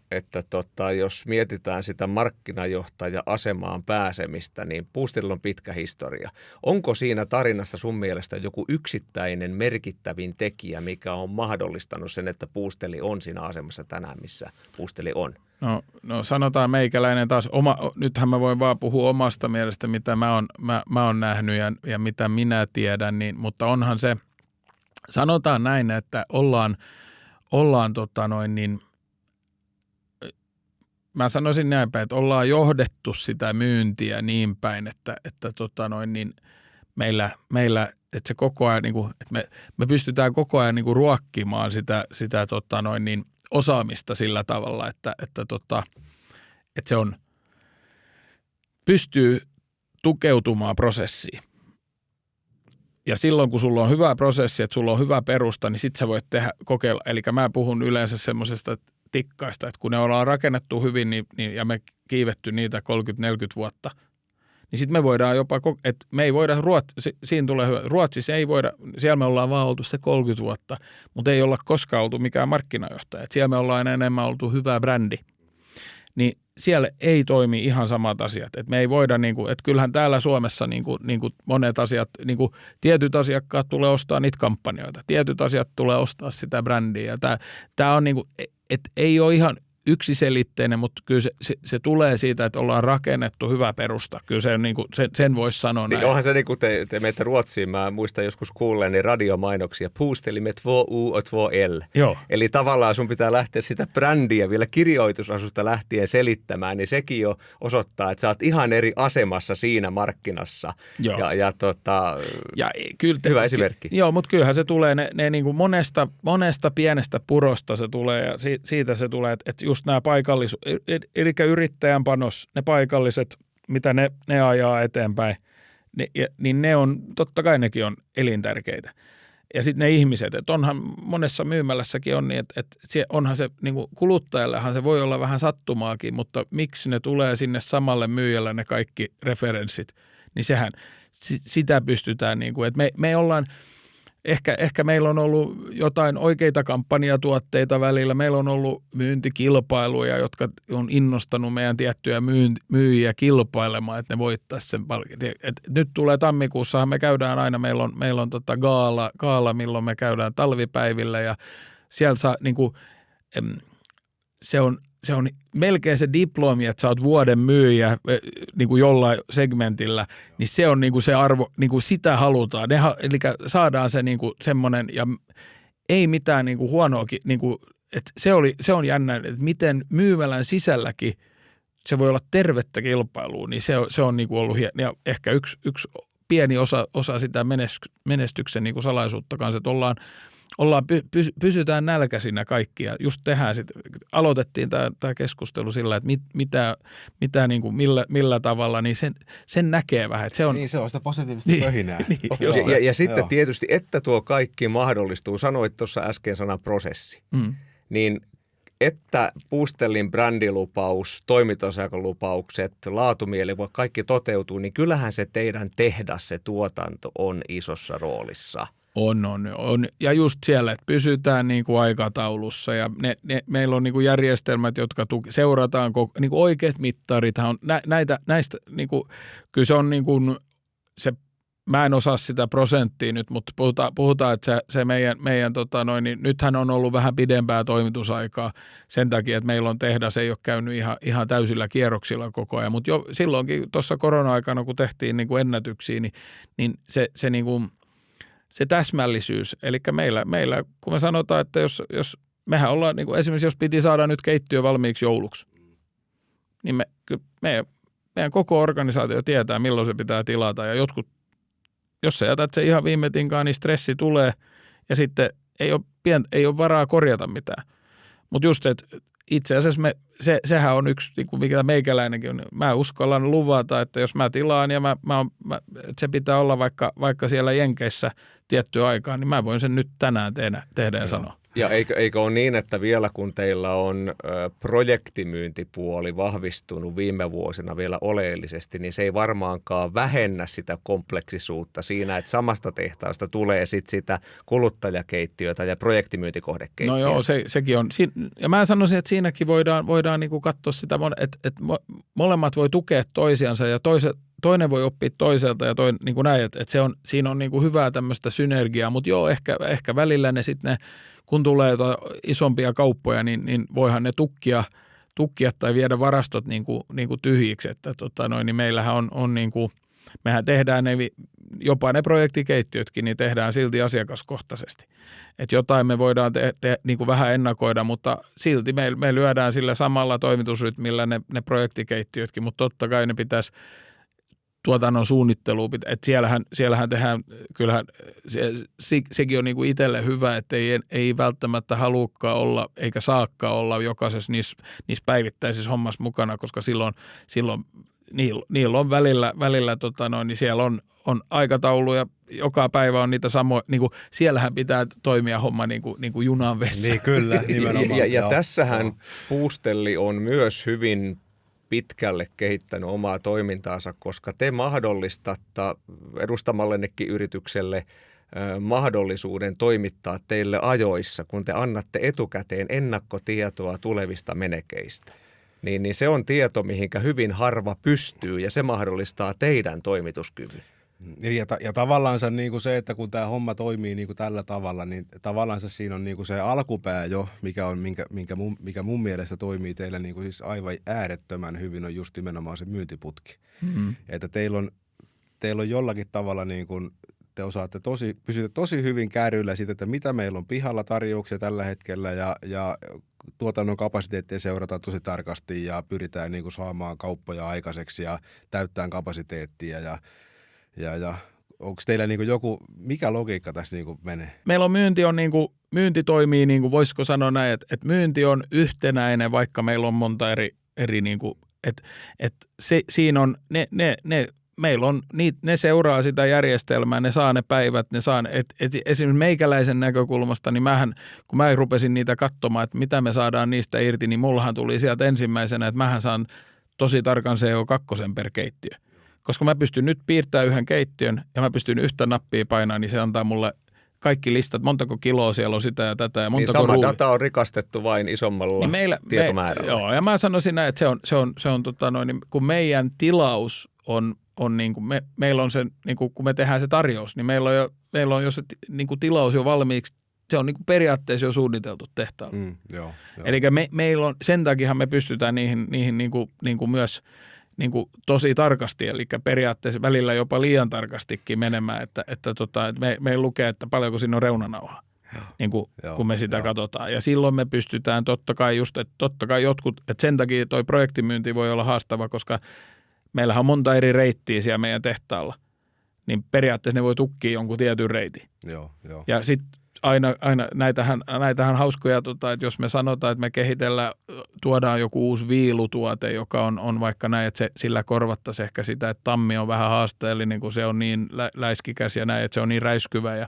jos mietitään sitä markkinajohtaja-asemaan pääsemistä, niin Boostilla on pitkä historia. Onko siinä tarinassa sun mielestä joku yksittäinen merkittävin tekijä, mikä on mahdollistanut sen, että Boosteli on siinä asemassa tänään, missä Boosteli on? No sanotaan meikäläinen taas, nythän mä voin vaan puhua omasta mielestä, mitä mä oon nähnyt ja mitä minä tiedän, mutta onhan se, sanotaan näin, että ollaan mä sanoisin näin päin, että ollaan johdettu sitä myyntiä niin päin, että meillä että se koko ajan, niin kuin, että me pystytään koko ajan niin kuin ruokkimaan sitä osaamista sillä tavalla, että se on, pystyy tukeutumaan prosessiin. Ja silloin, kun sulla on hyvä prosessi, että sulla on hyvä perusta, niin sit sä voit kokeilla. Eli mä puhun yleensä semmoisesta tikkaista, että kun ne ollaan rakennettu hyvin ja me kiivetty niitä 30-40 vuotta, niin sitten me voidaan jopa, että me ei voida, siinä tulee hyvä, Ruotsissa ei voida, siellä me ollaan vaan oltu se 30 vuotta, mutta ei olla koskaan oltu mikään markkinajohtaja. Että siellä me ollaan enemmän oltu hyvä brändi. Niin siellä ei toimi ihan samat asiat. Että me ei voida, että kyllähän täällä Suomessa monet asiat, tietyt asiakkaat tulee ostaa niitä kampanjoita, tietyt asiat tulee ostaa sitä brändiä. Tämä on että ei ole ihan yksiselitteinen, mutta kyllä se tulee siitä, että ollaan rakennettu hyvä perusta. Kyllä se, sen voisi sanoa näin. Onhan se, kun te menette Ruotsiin, mä muistan joskus kuulleeni radiomainoksia, Boosteli med 2 U och 2 L. Joo. Eli tavallaan sun pitää lähteä sitä brändiä vielä kirjoitusasusta lähtien selittämään, niin sekin jo osoittaa, että sä oot ihan eri asemassa siinä markkinassa. Joo. Ja kyllä hyvä esimerkki. Joo, mutta kyllähän se tulee ne niin kuin monesta pienestä purosta se tulee ja siitä se tulee, että just nämä eli yrittäjän panos, ne paikalliset, mitä ne ajaa eteenpäin, niin ne on, totta kai nekin on elintärkeitä. Ja sitten ne ihmiset, että onhan monessa myymälässäkin on niin, että onhan se niin kuin kuluttajallehan se voi olla vähän sattumaakin, mutta miksi ne tulee sinne samalle myyjälle ne kaikki referenssit, niin sehän, sitä pystytään, niin kuin, että me ollaan, Ehkä meillä on ollut jotain oikeita kampanjatuotteita välillä. Meillä on ollut myyntikilpailuja, jotka on innostanut meidän tiettyjä myyjiä kilpailemaan, että ne voittaisi sen palkinnon. Nyt tulee tammikuussahan me käydään aina, meillä on gaala, milloin me käydään talvipäivillä ja siellä saa niin kuin, se on melkein se diplomi, että sä oot vuoden myyjä niin kuin jollain segmentillä, niin se on niin kuin se arvo, niin kuin sitä halutaan. Eli saadaan se niin kuin semmoinen, ja ei mitään niin kuin huonoakin, niin kuin, että se on jännä, että miten myymälän sisälläkin se voi olla tervettä kilpailua, niin se on niin kuin ollut ja ehkä yksi pieni osa sitä menestyksen niin kuin salaisuutta kanssa, että pysytään nälkäisinä kaikki ja just tehdään aloitettiin tämä keskustelu sillä, että mitä niin kuin millä tavalla, niin sen näkee vähän. Että se on, niin se on sitä positiivista pöhinää. Ja sitten tietysti, että tuo kaikki mahdollistuu, sanoit tuossa äsken sanan prosessi, niin että Puustellin brändilupaus, toimitusjakelupaukset, laatumielikuva, kaikki toteutuu, niin kyllähän se teidän tehdas, se tuotanto on isossa roolissa. On. Ja just siellä, että pysytään niin kuin aikataulussa ja meillä on niin kuin järjestelmät, jotka seurataan, niin kuin oikeat mittarithan on näistä, niin kuin, kyllä se on niin kuin se, mä en osaa sitä prosenttia nyt, mutta puhutaan että se meidän niin nythän on ollut vähän pidempää toimitusaikaa sen takia, että meillä on tehdas, ei ole käynyt ihan täysillä kierroksilla koko ajan, mutta jo silloinkin tuossa korona-aikana, kun tehtiin niin kuin ennätyksiä, niin se niin kuin se täsmällisyys, eli meillä kun me sanotaan, että jos mehän ollaan, niin kuin esimerkiksi jos piti saada nyt keittiö valmiiksi jouluksi, niin meidän koko organisaatio tietää, milloin se pitää tilata, ja jos sä jätät se ihan viime tinkaan, niin stressi tulee, ja sitten ei ole varaa korjata mitään. Mutta just se, että itse asiassa sehän on yksi, mikä meikäläinenkin on. Mä uskallan luvata, että jos mä tilaan ja että se pitää olla vaikka siellä Jenkeissä tiettyä aikaa, niin mä voin sen nyt tänään tehdä ja sanoa. Ja eikö ole niin, että vielä kun teillä on projektimyyntipuoli vahvistunut viime vuosina vielä oleellisesti, niin se ei varmaankaan vähennä sitä kompleksisuutta siinä, että samasta tehtaasta tulee sitten sitä kuluttajakeittiötä ja projektimyyntikohdekeittiötä. No joo, sekin on. Ja mä sanoisin, että siinäkin voidaan niinku katsoa sitä, että molemmat voi tukea toisiansa ja toinen voi oppia toiselta ja toinen niin kuin näin, että siinä on niin kuin hyvää tämmöistä synergiaa, mutta joo, ehkä välillä ne sitten, kun tulee isompia kauppoja, niin voihan ne tukkia tai viedä varastot niin kuin tyhjiksi, että niin meillähän on niin kuin, mehän tehdään jopa ne projektikeittiötkin, niin tehdään silti asiakaskohtaisesti. Että jotain me voidaan niin kuin vähän ennakoida, mutta silti me lyödään sillä samalla toimitusrytmillä ne projektikeittiötkin, mutta totta kai ne pitäisi tuotannon suunnittelua, että siellähän tehdään, kyllähän sekin on niinku itselle hyvä, että ei välttämättä haluukaan olla eikä saakkaan olla jokaisessa niissä päivittäisissä hommassa mukana, koska silloin niillä on välillä niin siellä on aikataulu ja joka päivä on niitä samoja, niinku siellähän pitää toimia homma niinku junan vessa. Niin kyllä, nimenomaan. Ja tässähän Puustelli on myös hyvin pitkälle kehittänyt omaa toimintaansa, koska te mahdollistatte edustamallennekin yritykselle mahdollisuuden toimittaa teille ajoissa, kun te annatte etukäteen ennakkotietoa tulevista menekeistä. Niin se on tieto, mihinkä hyvin harva pystyy ja se mahdollistaa teidän toimituskyvyn. Ja tavallaan niin kuin se, että kun tämä homma toimii niin kuin tällä tavalla, niin tavallaan siinä on niin kuin se alkupää jo, mikä mun mielestä toimii teillä niin kuin siis aivan äärettömän hyvin, on just nimenomaan se myyntiputki. Mm-hmm. Että teillä on jollakin tavalla, niin kuin, te osaatte pysytte tosi hyvin kärryillä siitä, että mitä meillä on pihalla tarjouksia tällä hetkellä ja tuotannon kapasiteettia seurataan tosi tarkasti ja pyritään niin kuin saamaan kauppoja aikaiseksi ja täyttämään kapasiteettia ja onko teillä niinku mikä logiikka tässä niinku menee? Meillä on myynti toimii niinku, voisiko sanoa näin, että myynti on yhtenäinen, vaikka meillä on monta eri niinku, että siinä on meillä on ne seuraa sitä järjestelmää, ne saa ne päivät, esimerkiksi meikäläisen näkökulmasta, niin kun mä rupesin niitä katsomaan, että mitä me saadaan niistä irti, niin mullahan tuli sieltä ensimmäisenä, että mähän saan tosi tarkan CO2 per keittiö. Koska mä pystyn nyt piirtämään yhden keittiön ja mä pystyn yhtä nappia painaa, niin se antaa mulle kaikki listat, montako kiloa siellä on sitä ja tätä. Ja montako niin sama data on rikastettu vain isommalla tietomäärällä. Joo, ja mä sanoisin näin, että se on kun meidän tilaus on niin kuin meillä on se, niin kuin, kun me tehdään se tarjous, niin meillä on jo se niin kuin tilaus jo valmiiksi se on niin kuin periaatteessa jo suunniteltu tehtaalla. Joo. Eli meillä on, sen takia me pystytään niihin niin kuin myös niin kuin tosi tarkasti, eli periaatteessa välillä jopa liian tarkastikin menemään, että me lukee, että paljonko siinä on reunanauhaa, niin kuin, kun me sitä katsotaan. Ja silloin me pystytään totta kai jotkut, että sen takia toi projektimyynti voi olla haastava, koska meillähän on monta eri reittiä siellä meidän tehtaalla, niin periaatteessa ne voi tukkia jonkun tietyn reitin. Joo. Ja sitten aina näitähän hauskoja, että jos me sanotaan, että me tuodaan joku uusi viilutuote, joka on vaikka näin, että sillä korvattaisiin ehkä sitä, että tammi on vähän haasteellinen, kun se on niin läiskikäs ja näin, että se on niin räiskyvä. Ja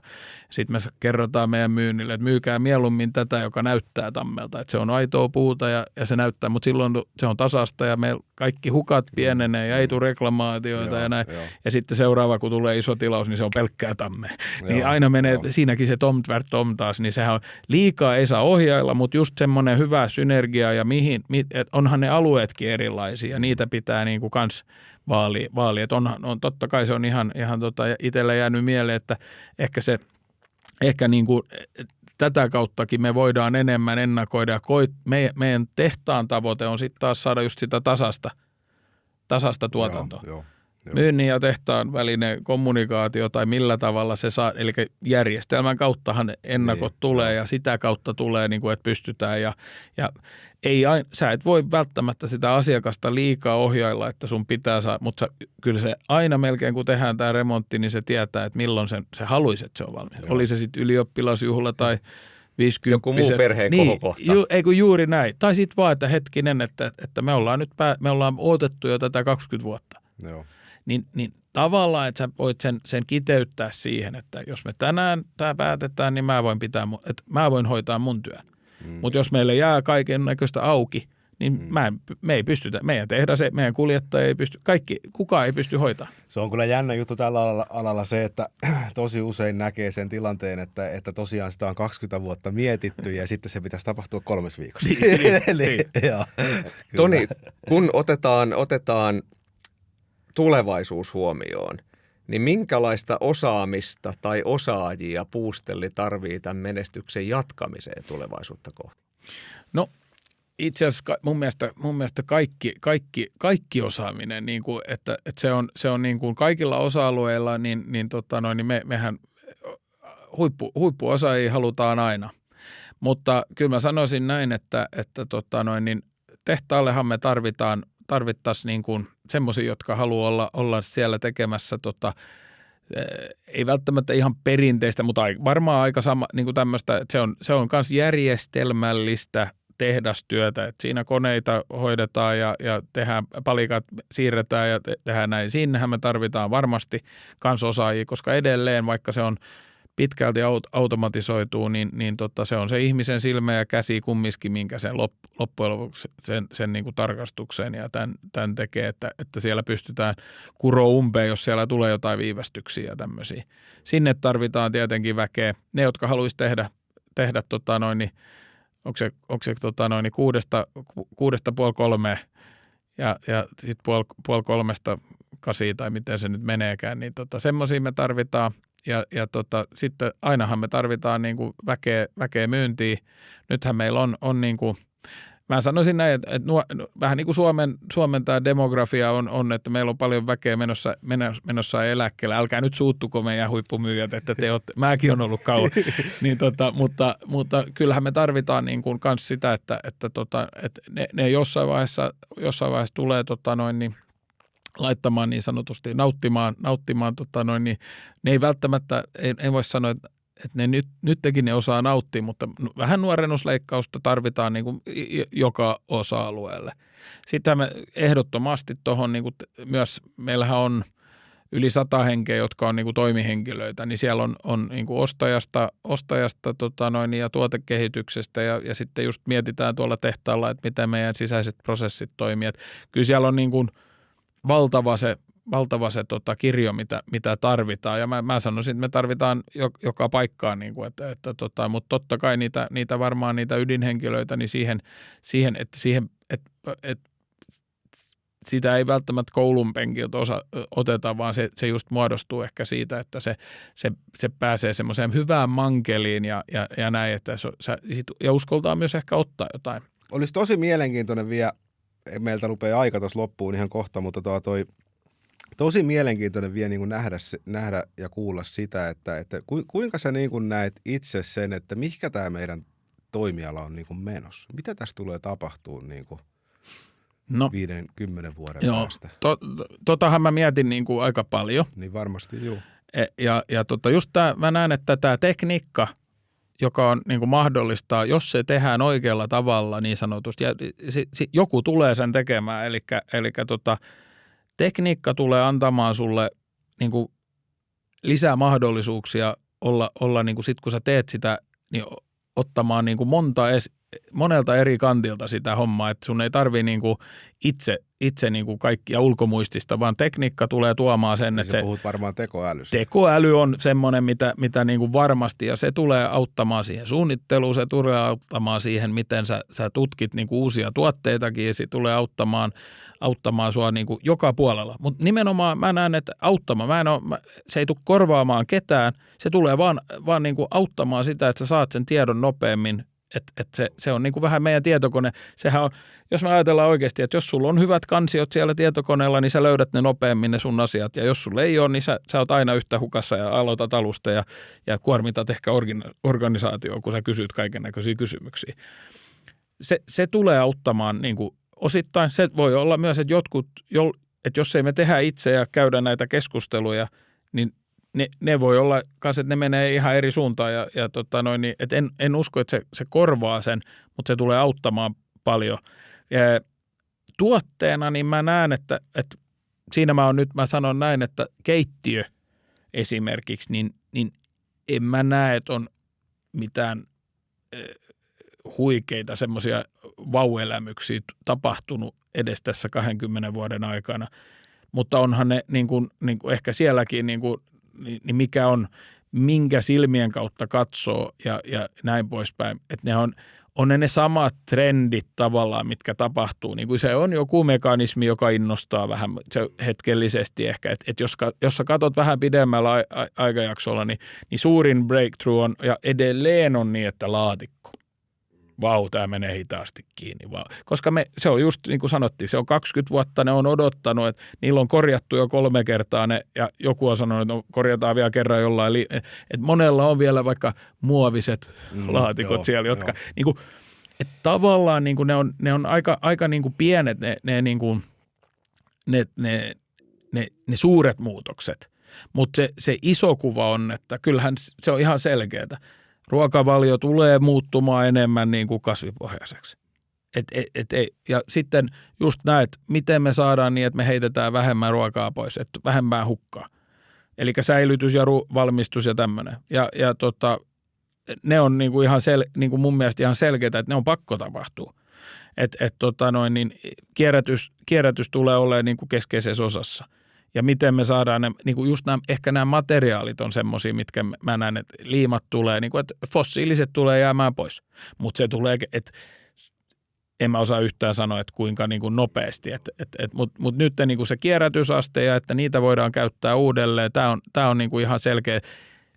sitten me kerrotaan meidän myynnille, että myykää mieluummin tätä, joka näyttää tammelta, että se on aitoa puuta ja se näyttää, mutta silloin se on tasasta ja me kaikki hukat pienenee ja ei tule reklamaatioita ja näin. Joo. Ja sitten seuraava, kun tulee iso tilaus, niin se on pelkkää tammea. Niin aina menee siinäkin se tom taas, niin sehän on liikaa ei saa ohjailla, mutta just semmoinen hyvä synergia ja onhan ne alueetkin erilaisia, niitä pitää niinku kans vaalia. Että on totta kai se on ihan itselle jäänyt mieleen, että ehkä niinku tätä kauttakin me voidaan enemmän ennakoida. Meidän tehtaan tavoite on sitten taas saada just sitä tasasta tuotantoa. Joo. Myynnin ja tehtaan välinen kommunikaatio tai millä tavalla se saa, eli järjestelmän kauttahan ennakot tulee ja sitä kautta tulee, niin kuin, että pystytään ja sä et voi välttämättä sitä asiakasta liikaa ohjailla, että sun pitää saada, mutta kyllä se aina melkein kun tehdään tämä remontti, niin se tietää, että milloin se haluaisi, että se on valmis. Oli se sitten ylioppilasjuhla tai 50. Joku muu perheen kohokohta. Ei kun juuri näin. Tai sitten vaan, että hetkinen, että me ollaan odotettu jo tätä 20 vuotta. Joo. Niin tavallaan, että sä voit sen kiteyttää siihen, että jos me tänään tämä päätetään, niin mä voin hoitaa mun työn. Mutta jos meille jää kaiken näköistä auki, niin me ei pystytä, meidän tehdas, meidän kuljettaja ei pysty, kukaan ei pysty hoitamaan. Se on kyllä jännä juttu tällä alalla se, että tosi usein näkee sen tilanteen, että tosiaan sitä on 20 vuotta mietitty ja sitten se pitäisi tapahtua 3 viikossa. Toni, kun otetaan tulevaisuus huomioon, niin minkälaista osaamista tai osaajia Puustelli tarvitsee tämän menestyksen jatkamiseen tulevaisuutta kohtaan? No itse asiassa mun mielestä kaikki osaaminen, niin kuin, että se on niin kuin kaikilla osa-alueilla, niin mehän huippuosaajia halutaan aina. Mutta kyllä mä sanoisin näin, että tehtaallehan me tarvittaisiin niin kuin semmoisia, jotka haluaa olla siellä tekemässä ei välttämättä ihan perinteistä, mutta varmaan aika sama niin kuin tämmöistä, että se on myös järjestelmällistä tehdastyötä, että siinä koneita hoidetaan ja tehdään palikat, siirretään ja tehdään näin. Siinähän me tarvitaan varmasti kans osaajia, koska edelleen, vaikka se on pitkälti automatisoituu, niin se on se ihmisen silmä ja käsi kumminkin, minkä sen loppujen lopuksi sen niin kuin tarkastukseen ja tämän tekee, että siellä pystytään kuroa umpeen, jos siellä tulee jotain viivästyksiä ja tämmöisiä. Sinne tarvitaan tietenkin väkeä. Ne, jotka haluaisi tehdä onko se 6:30 ja sitten 2:30 tai miten se nyt meneekään, niin semmoisia me tarvitaan. Ja sitten ainahan me tarvitaan niin kuin väkeä myyntiin. Nythän meillä on niin kuin, mä sanoisin näin, että vähän niin kuin Suomen tämä demografia on, että meillä on paljon väkeä menossa eläkkeelle. Älkää nyt suuttuko meidän huippumyyjät, että mäkin olen ollut kauan. Niin mutta kyllähän me tarvitaan niin kuin kans sitä, että ne jossain vaiheessa tulee niin laittamaan niin sanotusti, nauttimaan niin ne ei välttämättä, en voi sanoa, että ne nytkin ne osaa nauttia, mutta vähän nuorennusleikkausta tarvitaan niin kuin joka osa-alueelle. Sitten me ehdottomasti tuohon niin kuin myös, meillähän on yli 100 henkeä, jotka on niin kuin toimihenkilöitä, niin siellä on niin kuin ostajasta ja tuotekehityksestä ja sitten just mietitään tuolla tehtaalla, että miten meidän sisäiset prosessit toimii. Että kyllä siellä on niin kuin valtava se kirjo, mitä tarvitaan. Ja mä sanoisin, että me tarvitaan joka paikkaan, niin kuin, mutta totta kai niitä varmaan niitä ydinhenkilöitä, niin siihen että sitä ei välttämättä koulun penkiltä oteta, vaan se just muodostuu ehkä siitä, että se pääsee semmoiseen hyvään mankeliin ja näin, että ja uskaltaa myös ehkä ottaa jotain. Olisi tosi mielenkiintoinen vielä, meiltä rupeaa aika tuossa loppuun ihan kohta, mutta tosi mielenkiintoinen vielä niin kuin nähdä ja kuulla sitä, että kuinka sä niin kuin näet itse sen, että mihinkä tämä meidän toimiala on niin kuin menossa. Mitä tässä tulee tapahtumaan niin kuin 5-10 vuoden päästä? Totahan mä mietin niin kuin aika paljon. Niin varmasti, joo. Ja just mä näen, että tämä tekniikka, joka on niin kuin mahdollistaa, jos se tehdään oikealla tavalla niin sanotusti, ja joku tulee sen tekemään, eli tekniikka tulee antamaan sulle niin kuin lisää mahdollisuuksia olla niin kuin sit kun sä teet sitä, niin ottamaan niin kuin monelta eri kantilta sitä hommaa, että sun ei tarvitse niin kuin itse niin kuin kaikkia ulkomuistista, vaan tekniikka tulee tuomaan sen, että puhut varmaan tekoälystä. Tekoäly on semmoinen, mitä niin kuin varmasti, ja se tulee auttamaan siihen suunnitteluun, se tulee auttamaan siihen, miten sä tutkit niin kuin uusia tuotteitakin, ja se tulee auttamaan sua niin kuin joka puolella. Mutta nimenomaan mä näen, että auttamaan, se ei tule korvaamaan ketään, se tulee vaan niin kuin auttamaan sitä, että sä saat sen tiedon nopeammin. Että se on niin kuin vähän meidän tietokone. Sehän on, jos me ajatellaan oikeasti, että jos sulla on hyvät kansiot siellä tietokoneella, niin sä löydät ne nopeammin ne sun asiat. Ja jos sulla ei ole, niin sä oot aina yhtä hukassa ja aloitat alusta ja kuormitat ehkä organisaatioon, kun sä kysyt kaikennäköisiä kysymyksiä. Se tulee auttamaan niin kuin osittain. Se voi olla myös, että että jos ei me tehdä itse ja käydä näitä keskusteluja, niin ne voi olla kanssa, että ne menee ihan eri suuntaan niin, että en usko, että se korvaa sen, mutta se tulee auttamaan paljon. Ja tuotteena niin mä näen, että siinä mä sanon näin, että keittiö esimerkiksi, niin en mä näe, että on mitään huikeita semmoisia vau-elämyksiä tapahtunut edes tässä 20 vuoden aikana, mutta onhan ne niin kuin ehkä sielläkin niin mikä on, minkä silmien kautta katsoo ja näin poispäin. Että ne on ne samat trendit tavallaan, mitkä tapahtuu. Niin kuin se on joku mekanismi, joka innostaa vähän se hetkellisesti ehkä. Että jos sä katsot vähän pidemmällä aikajaksolla, niin suurin breakthrough on, ja edelleen on niin, että laatikko. Vau, tämä menee hitaasti kiinni. Vau. Koska se on just niin kuin sanottiin, se on 20 vuotta, ne on odottanut, että niillä on korjattu jo 3 kertaa ne, ja joku on sanonut, että korjataan vielä kerran jollain. Että monella on vielä vaikka muoviset laatikot siellä, jotka niin kuin, että tavallaan niin kuin ne on aika niin kuin pienet ne suuret muutokset. Mutta se iso kuva on, että kyllähän se on ihan selkeää. Ruokavalio tulee muuttumaan enemmän niin kuin kasvipohjaiseksi. Ja sitten just näet, miten me saadaan niin, että me heitetään vähemmän ruokaa pois, että vähemmän hukkaa. Eli säilytys ja valmistus ja tämmöinen. Ja ne on niin kuin ihan niin kuin mun mielestä ihan selkeää, että ne on pakko tapahtua. Niin kierrätys tulee olemaan niin kuin keskeisessä osassa. Ja miten me saadaan ne, niin kuin just ehkä nämä materiaalit on semmoisia, mitkä mä näen, että liimat tulee, niin kuin, että fossiiliset tulee jäämään pois. Mutta se tulee, että en mä osaa yhtään sanoa, että kuinka niin kuin nopeasti. Mutta nyt niin kuin se kierrätysaste ja että niitä voidaan käyttää uudelleen, tämä on niin kuin ihan selkeä.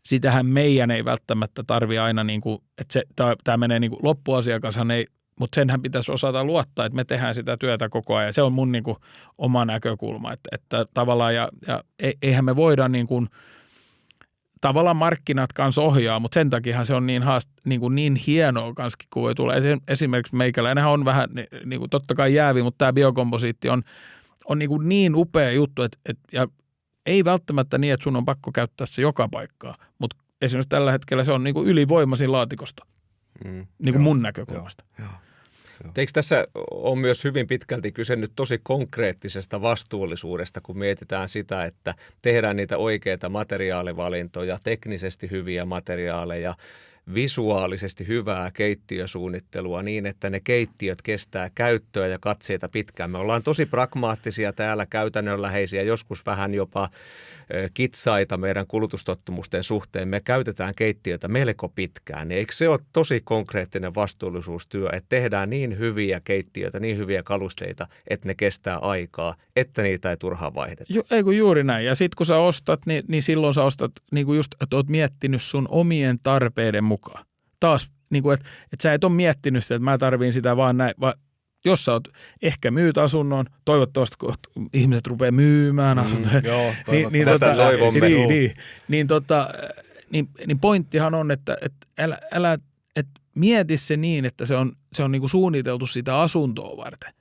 Sitähän meidän ei välttämättä tarvitse aina, niin kuin, että tämä menee niin kuin loppuasiakashan ei, mutta senhän pitäisi osata luottaa, että me tehdään sitä työtä koko ajan. Se on mun niin kuin oma näkökulma, että tavallaan ja eihän me voida niin kuin, tavallaan markkinat kanssa ohjaa, mutta sen takiahan se on niin hienoa kanskin, kun voi tulla. Esimerkiksi meikäläinenhän on vähän niin kuin totta kai jäävi, mutta tämä biokomposiitti on niin upea juttu, ja ei välttämättä niin, että sun on pakko käyttää se joka paikkaa, mutta esimerkiksi tällä hetkellä se on niin kuin ylivoimaisin laatikosta, niin kuin mun näkökulmasta. Joo. Eikö tässä on myös hyvin pitkälti kyse nyt tosi konkreettisesta vastuullisuudesta, kun mietitään sitä, että tehdään niitä oikeita materiaalivalintoja, teknisesti hyviä materiaaleja, visuaalisesti hyvää keittiösuunnittelua niin, että ne keittiöt kestää käyttöä ja katseita pitkään. Me ollaan tosi pragmaattisia täällä, käytännönläheisiä, joskus vähän jopa kitsaita meidän kulutustottumusten suhteen. Me käytetään keittiötä melko pitkään. Eikö se ole tosi konkreettinen vastuullisuustyö, että tehdään niin hyviä keittiöitä, niin hyviä kalusteita, että ne kestää aikaa, että niitä ei turhaan vaihdeta? Ei kun juuri näin. Ja sitten kun sä ostat, niin silloin sä ostat niin kuin just, että oot miettinyt sun omien tarpeiden mukaan. Taas, niin kuin, että sä et ole miettinyt sitä, että mä tarviin sitä vaan näin, vaan jos sä oot ehkä myyt asunnon, toivottavasti kun ihmiset rupeaa myymään asuntoja. Joo, tätä toivomme. Niin pointtihan on, että älä mieti se niin, että se on niinku suunniteltu sitä asuntoa varten.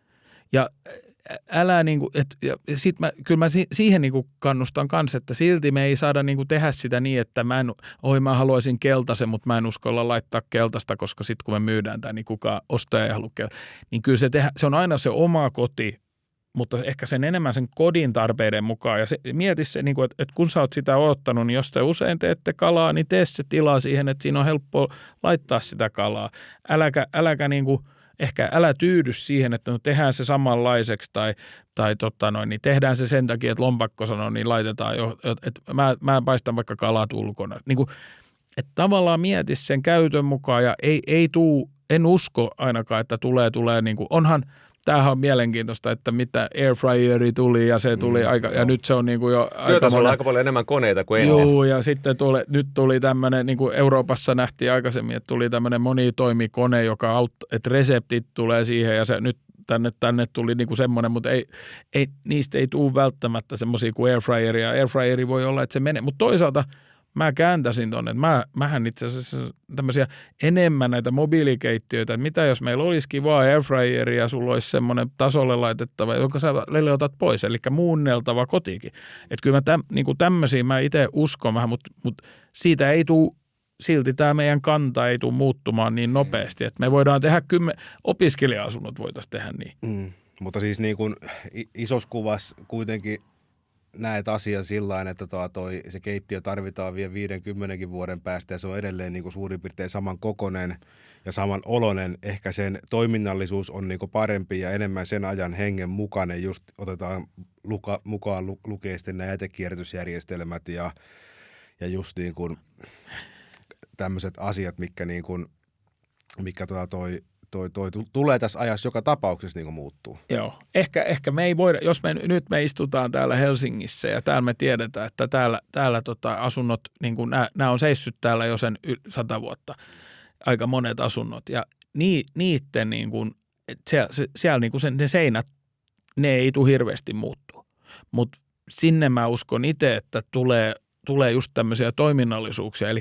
Ja älä niinku, kyllä mä siihen niinku kannustan kanssa, että silti me ei saada niinku tehdä sitä niin, että mä haluaisin keltaisen, mutta mä en uskalla laittaa keltaista, koska sitten kun me myydään tämä, niin kukaan ostaja ei halua keltaista. Niin kyllä se on aina se oma koti, mutta ehkä sen enemmän sen kodin tarpeiden mukaan. Ja mieti se, niin että kun sä oot sitä odottanut, niin jos te usein teette kalaa, niin tee se tilaa siihen, että siinä on helppo laittaa sitä kalaa. Äläkä niin kuin, ehkä älä tyydy siihen, että no tehdään se samanlaiseksi tai niin tehdään se sen takia, että lompakko sanoo, niin laitetaan jo, että mä paistan vaikka kalat ulkona. Niin kuin, että tavallaan mieti sen käytön mukaan ja en usko ainakaan, että tulee niin kuin, tämähän on mielenkiintoista, että mitä airfryeri tuli ja se tuli ja nyt se on niin kuin jo työtasolla aika paljon enemmän koneita kuin ennen. Joo, ja sitten nyt tuli tämmöinen, niin kuin Euroopassa nähtiin aikaisemmin, että tuli tämmöinen monitoimikone, joka auttaa, että reseptit tulee siihen ja se nyt tänne tuli niin kuin semmoinen, mutta niistä ei tule välttämättä semmoisia kuin airfryeri ja airfryeri voi olla, että se menee, mutta toisaalta mä kääntäisin tuonne, että mähän itse asiassa tämmöisiä enemmän näitä mobiilikeittiöitä, että mitä jos meillä olisikin vaan airfryeri ja sulla olisi semmoinen tasolle laitettava, jonka sä otat pois, eli muunneltava kotikin. Että kyllä niin tämmöisiä mä itse uskon vähän, mutta siitä ei tule, silti tämä meidän kanta ei tule muuttumaan niin nopeasti, että me voidaan tehdä opiskelija-asunnot voitaisiin tehdä niin. Mutta siis niin kuin isossa kuvassa kuitenkin näet asian sillain, että se keittiö tarvitaan vielä 50 vuoden päästä ja se on edelleen niin kuin suurin piirtein saman kokoinen ja saman oloinen. Ehkä sen toiminnallisuus on niin kuin parempi ja enemmän sen ajan hengen mukainen. Just otetaan mukaan lukee sitten nämä jätekierrätysjärjestelmät ja just niin kuin tämmöiset asiat, mikä tulee tässä ajassa joka tapauksessa niin kuin muuttuu. Joo. Ehkä me ei voida, jos me istutaan täällä Helsingissä ja täällä me tiedetään, että täällä asunnot, niin kuin nämä on seissyt täällä jo sen 100 vuotta, aika monet asunnot. Ja niiden niin kuin, siellä niin kuin ne seinät, ne ei tule hirveästi muuttua. Mutta sinne mä uskon itse, että tulee just tämmöisiä toiminnallisuuksia, eli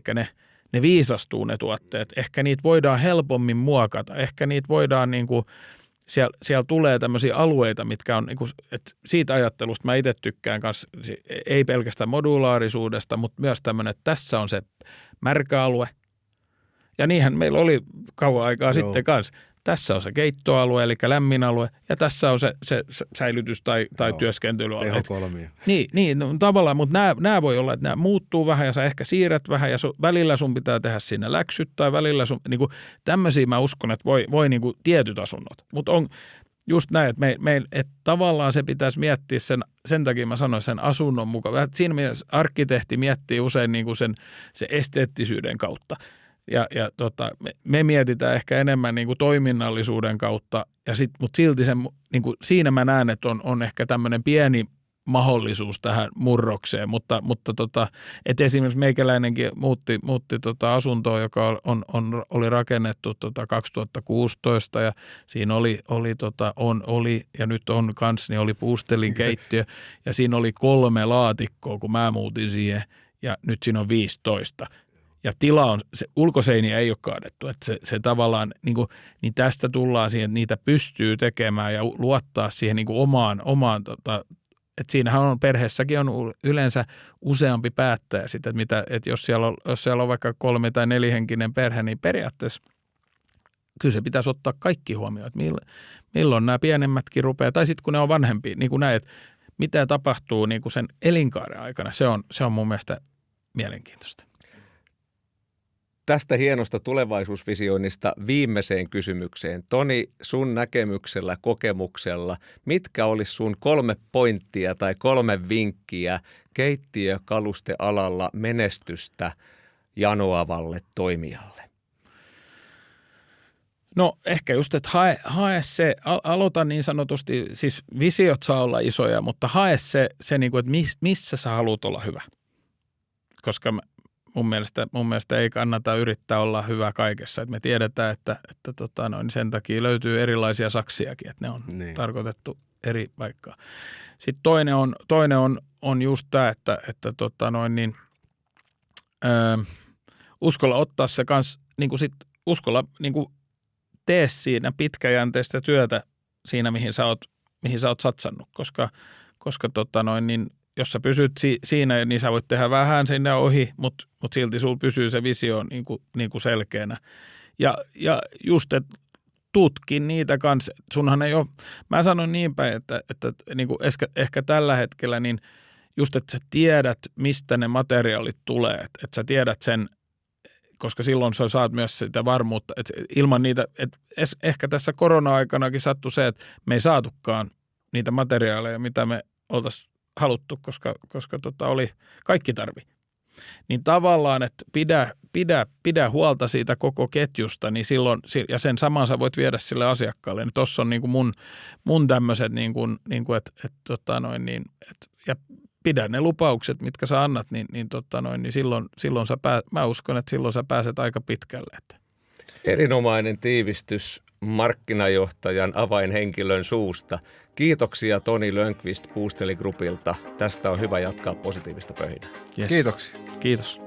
ne viisastuu ne tuotteet. Ehkä niitä voidaan helpommin muokata. Ehkä niitä voidaan niin kuin, siellä tulee tämmöisiä alueita, mitkä on, niin kuin, että siitä ajattelusta mä itse tykkään kanssa, ei pelkästään modulaarisuudesta, mutta myös tämmöinen, että tässä on se märkä alue. Ja niinhän meillä oli kauan aikaa sitten kanssa. Tässä on se keittoalue, eli lämmin alue, ja tässä on se säilytys- tai työskentelyalue. Tehokolmia. Niin no, tavallaan, mutta nämä voi olla, että nämä muuttuu vähän, ja sä ehkä siirrät vähän, ja välillä sun pitää tehdä siinä läksyt, tai välillä sun, niin kuin, tämmöisiä mä uskon, että voi niin kuin tietyt asunnot. Mutta on just näin, että tavallaan se pitäisi miettiä sen takia mä sanoin sen asunnon mukaan. Siinä mielessä arkkitehti miettii usein niin kuin sen esteettisyyden kautta. Me mietitään ehkä enemmän niin kuin toiminnallisuuden kautta, mutta silti niin kuin siinä mä näen, että on ehkä tämmöinen pieni mahdollisuus tähän murrokseen, mutta että esimerkiksi meikäläinenkin muutti asuntoa, joka oli rakennettu 2016 ja siinä oli ja nyt on kans, niin oli puustelin keittiö ja siinä oli 3 laatikkoa, kun mä muutin siihen ja nyt siinä on 15. Ja tila on, se ulkoseiniä ei ole kaadettu, että se tavallaan, niin tästä tullaan siihen, että niitä pystyy tekemään ja luottaa siihen niin kuin omaan että siinähän on perheessäkin on yleensä useampi päättäjä sitten, että jos siellä on vaikka 3 tai 4 henkinen perhe, niin periaatteessa kyllä se pitäisi ottaa kaikki huomioon, että milloin nämä pienemmätkin rupeaa, tai sitten kun ne on vanhempia, niin kuin näin, että mitä tapahtuu niin kuin sen elinkaaren aikana, se on mun mielestä mielenkiintoista. tästä hienosta tulevaisuusvisioinnista viimeiseen kysymykseen. Toni, sun näkemyksellä, kokemuksella, mitkä olisi sun 3 pointtia tai 3 vinkkiä keittiökalustealalla menestystä janoavalle toimijalle? No ehkä just, että hae se, aloita niin sanotusti, siis visiot saa olla isoja, mutta hae se niin kuin, että missä sä haluat olla hyvä. Koska mun mielestä ei kannata yrittää olla hyvä kaikessa. Et me tiedetään, että sen takia löytyy erilaisia saksiakin, että ne on tarkoitettu eri paikkaan. Sitten toinen on just tämä, että uskalla ottaa se kans, niin sit uskalla niin tee siinä pitkäjänteistä työtä siinä, mihin sä oot satsannut, koska jos sä pysyt siinä, niin sä voit tehdä vähän sinne ohi, mutta silti sulla pysyy se visio niin kuin selkeänä. Ja just, että tutkin niitä kanssa. Sunhan ei ole, mä sanon niin päin, että niin kuin ehkä tällä hetkellä, niin just, että sä tiedät, mistä ne materiaalit tulee, että sä tiedät sen, koska silloin sä saat myös sitä varmuutta, että ilman niitä, että ehkä tässä korona-aikanakin sattui se, että me ei saatukaan niitä materiaaleja, mitä me oltaisiin haluttu, koska oli kaikki tarvi. Niin tavallaan, että pidä huolta siitä koko ketjusta, niin silloin, ja sen saman sä voit viedä sille asiakkaalle. Niin tossa on niin kuin mun tämmöiset, ja pidä ne lupaukset, mitkä sä annat, niin silloin mä uskon, että silloin sä pääset aika pitkälle. Erinomainen tiivistys markkinajohtajan avainhenkilön suusta. Kiitoksia Toni Lönnqvist Puusteli Groupilta. Tästä on hyvä jatkaa positiivista pöhinää. Yes. Kiitoksia. Kiitos.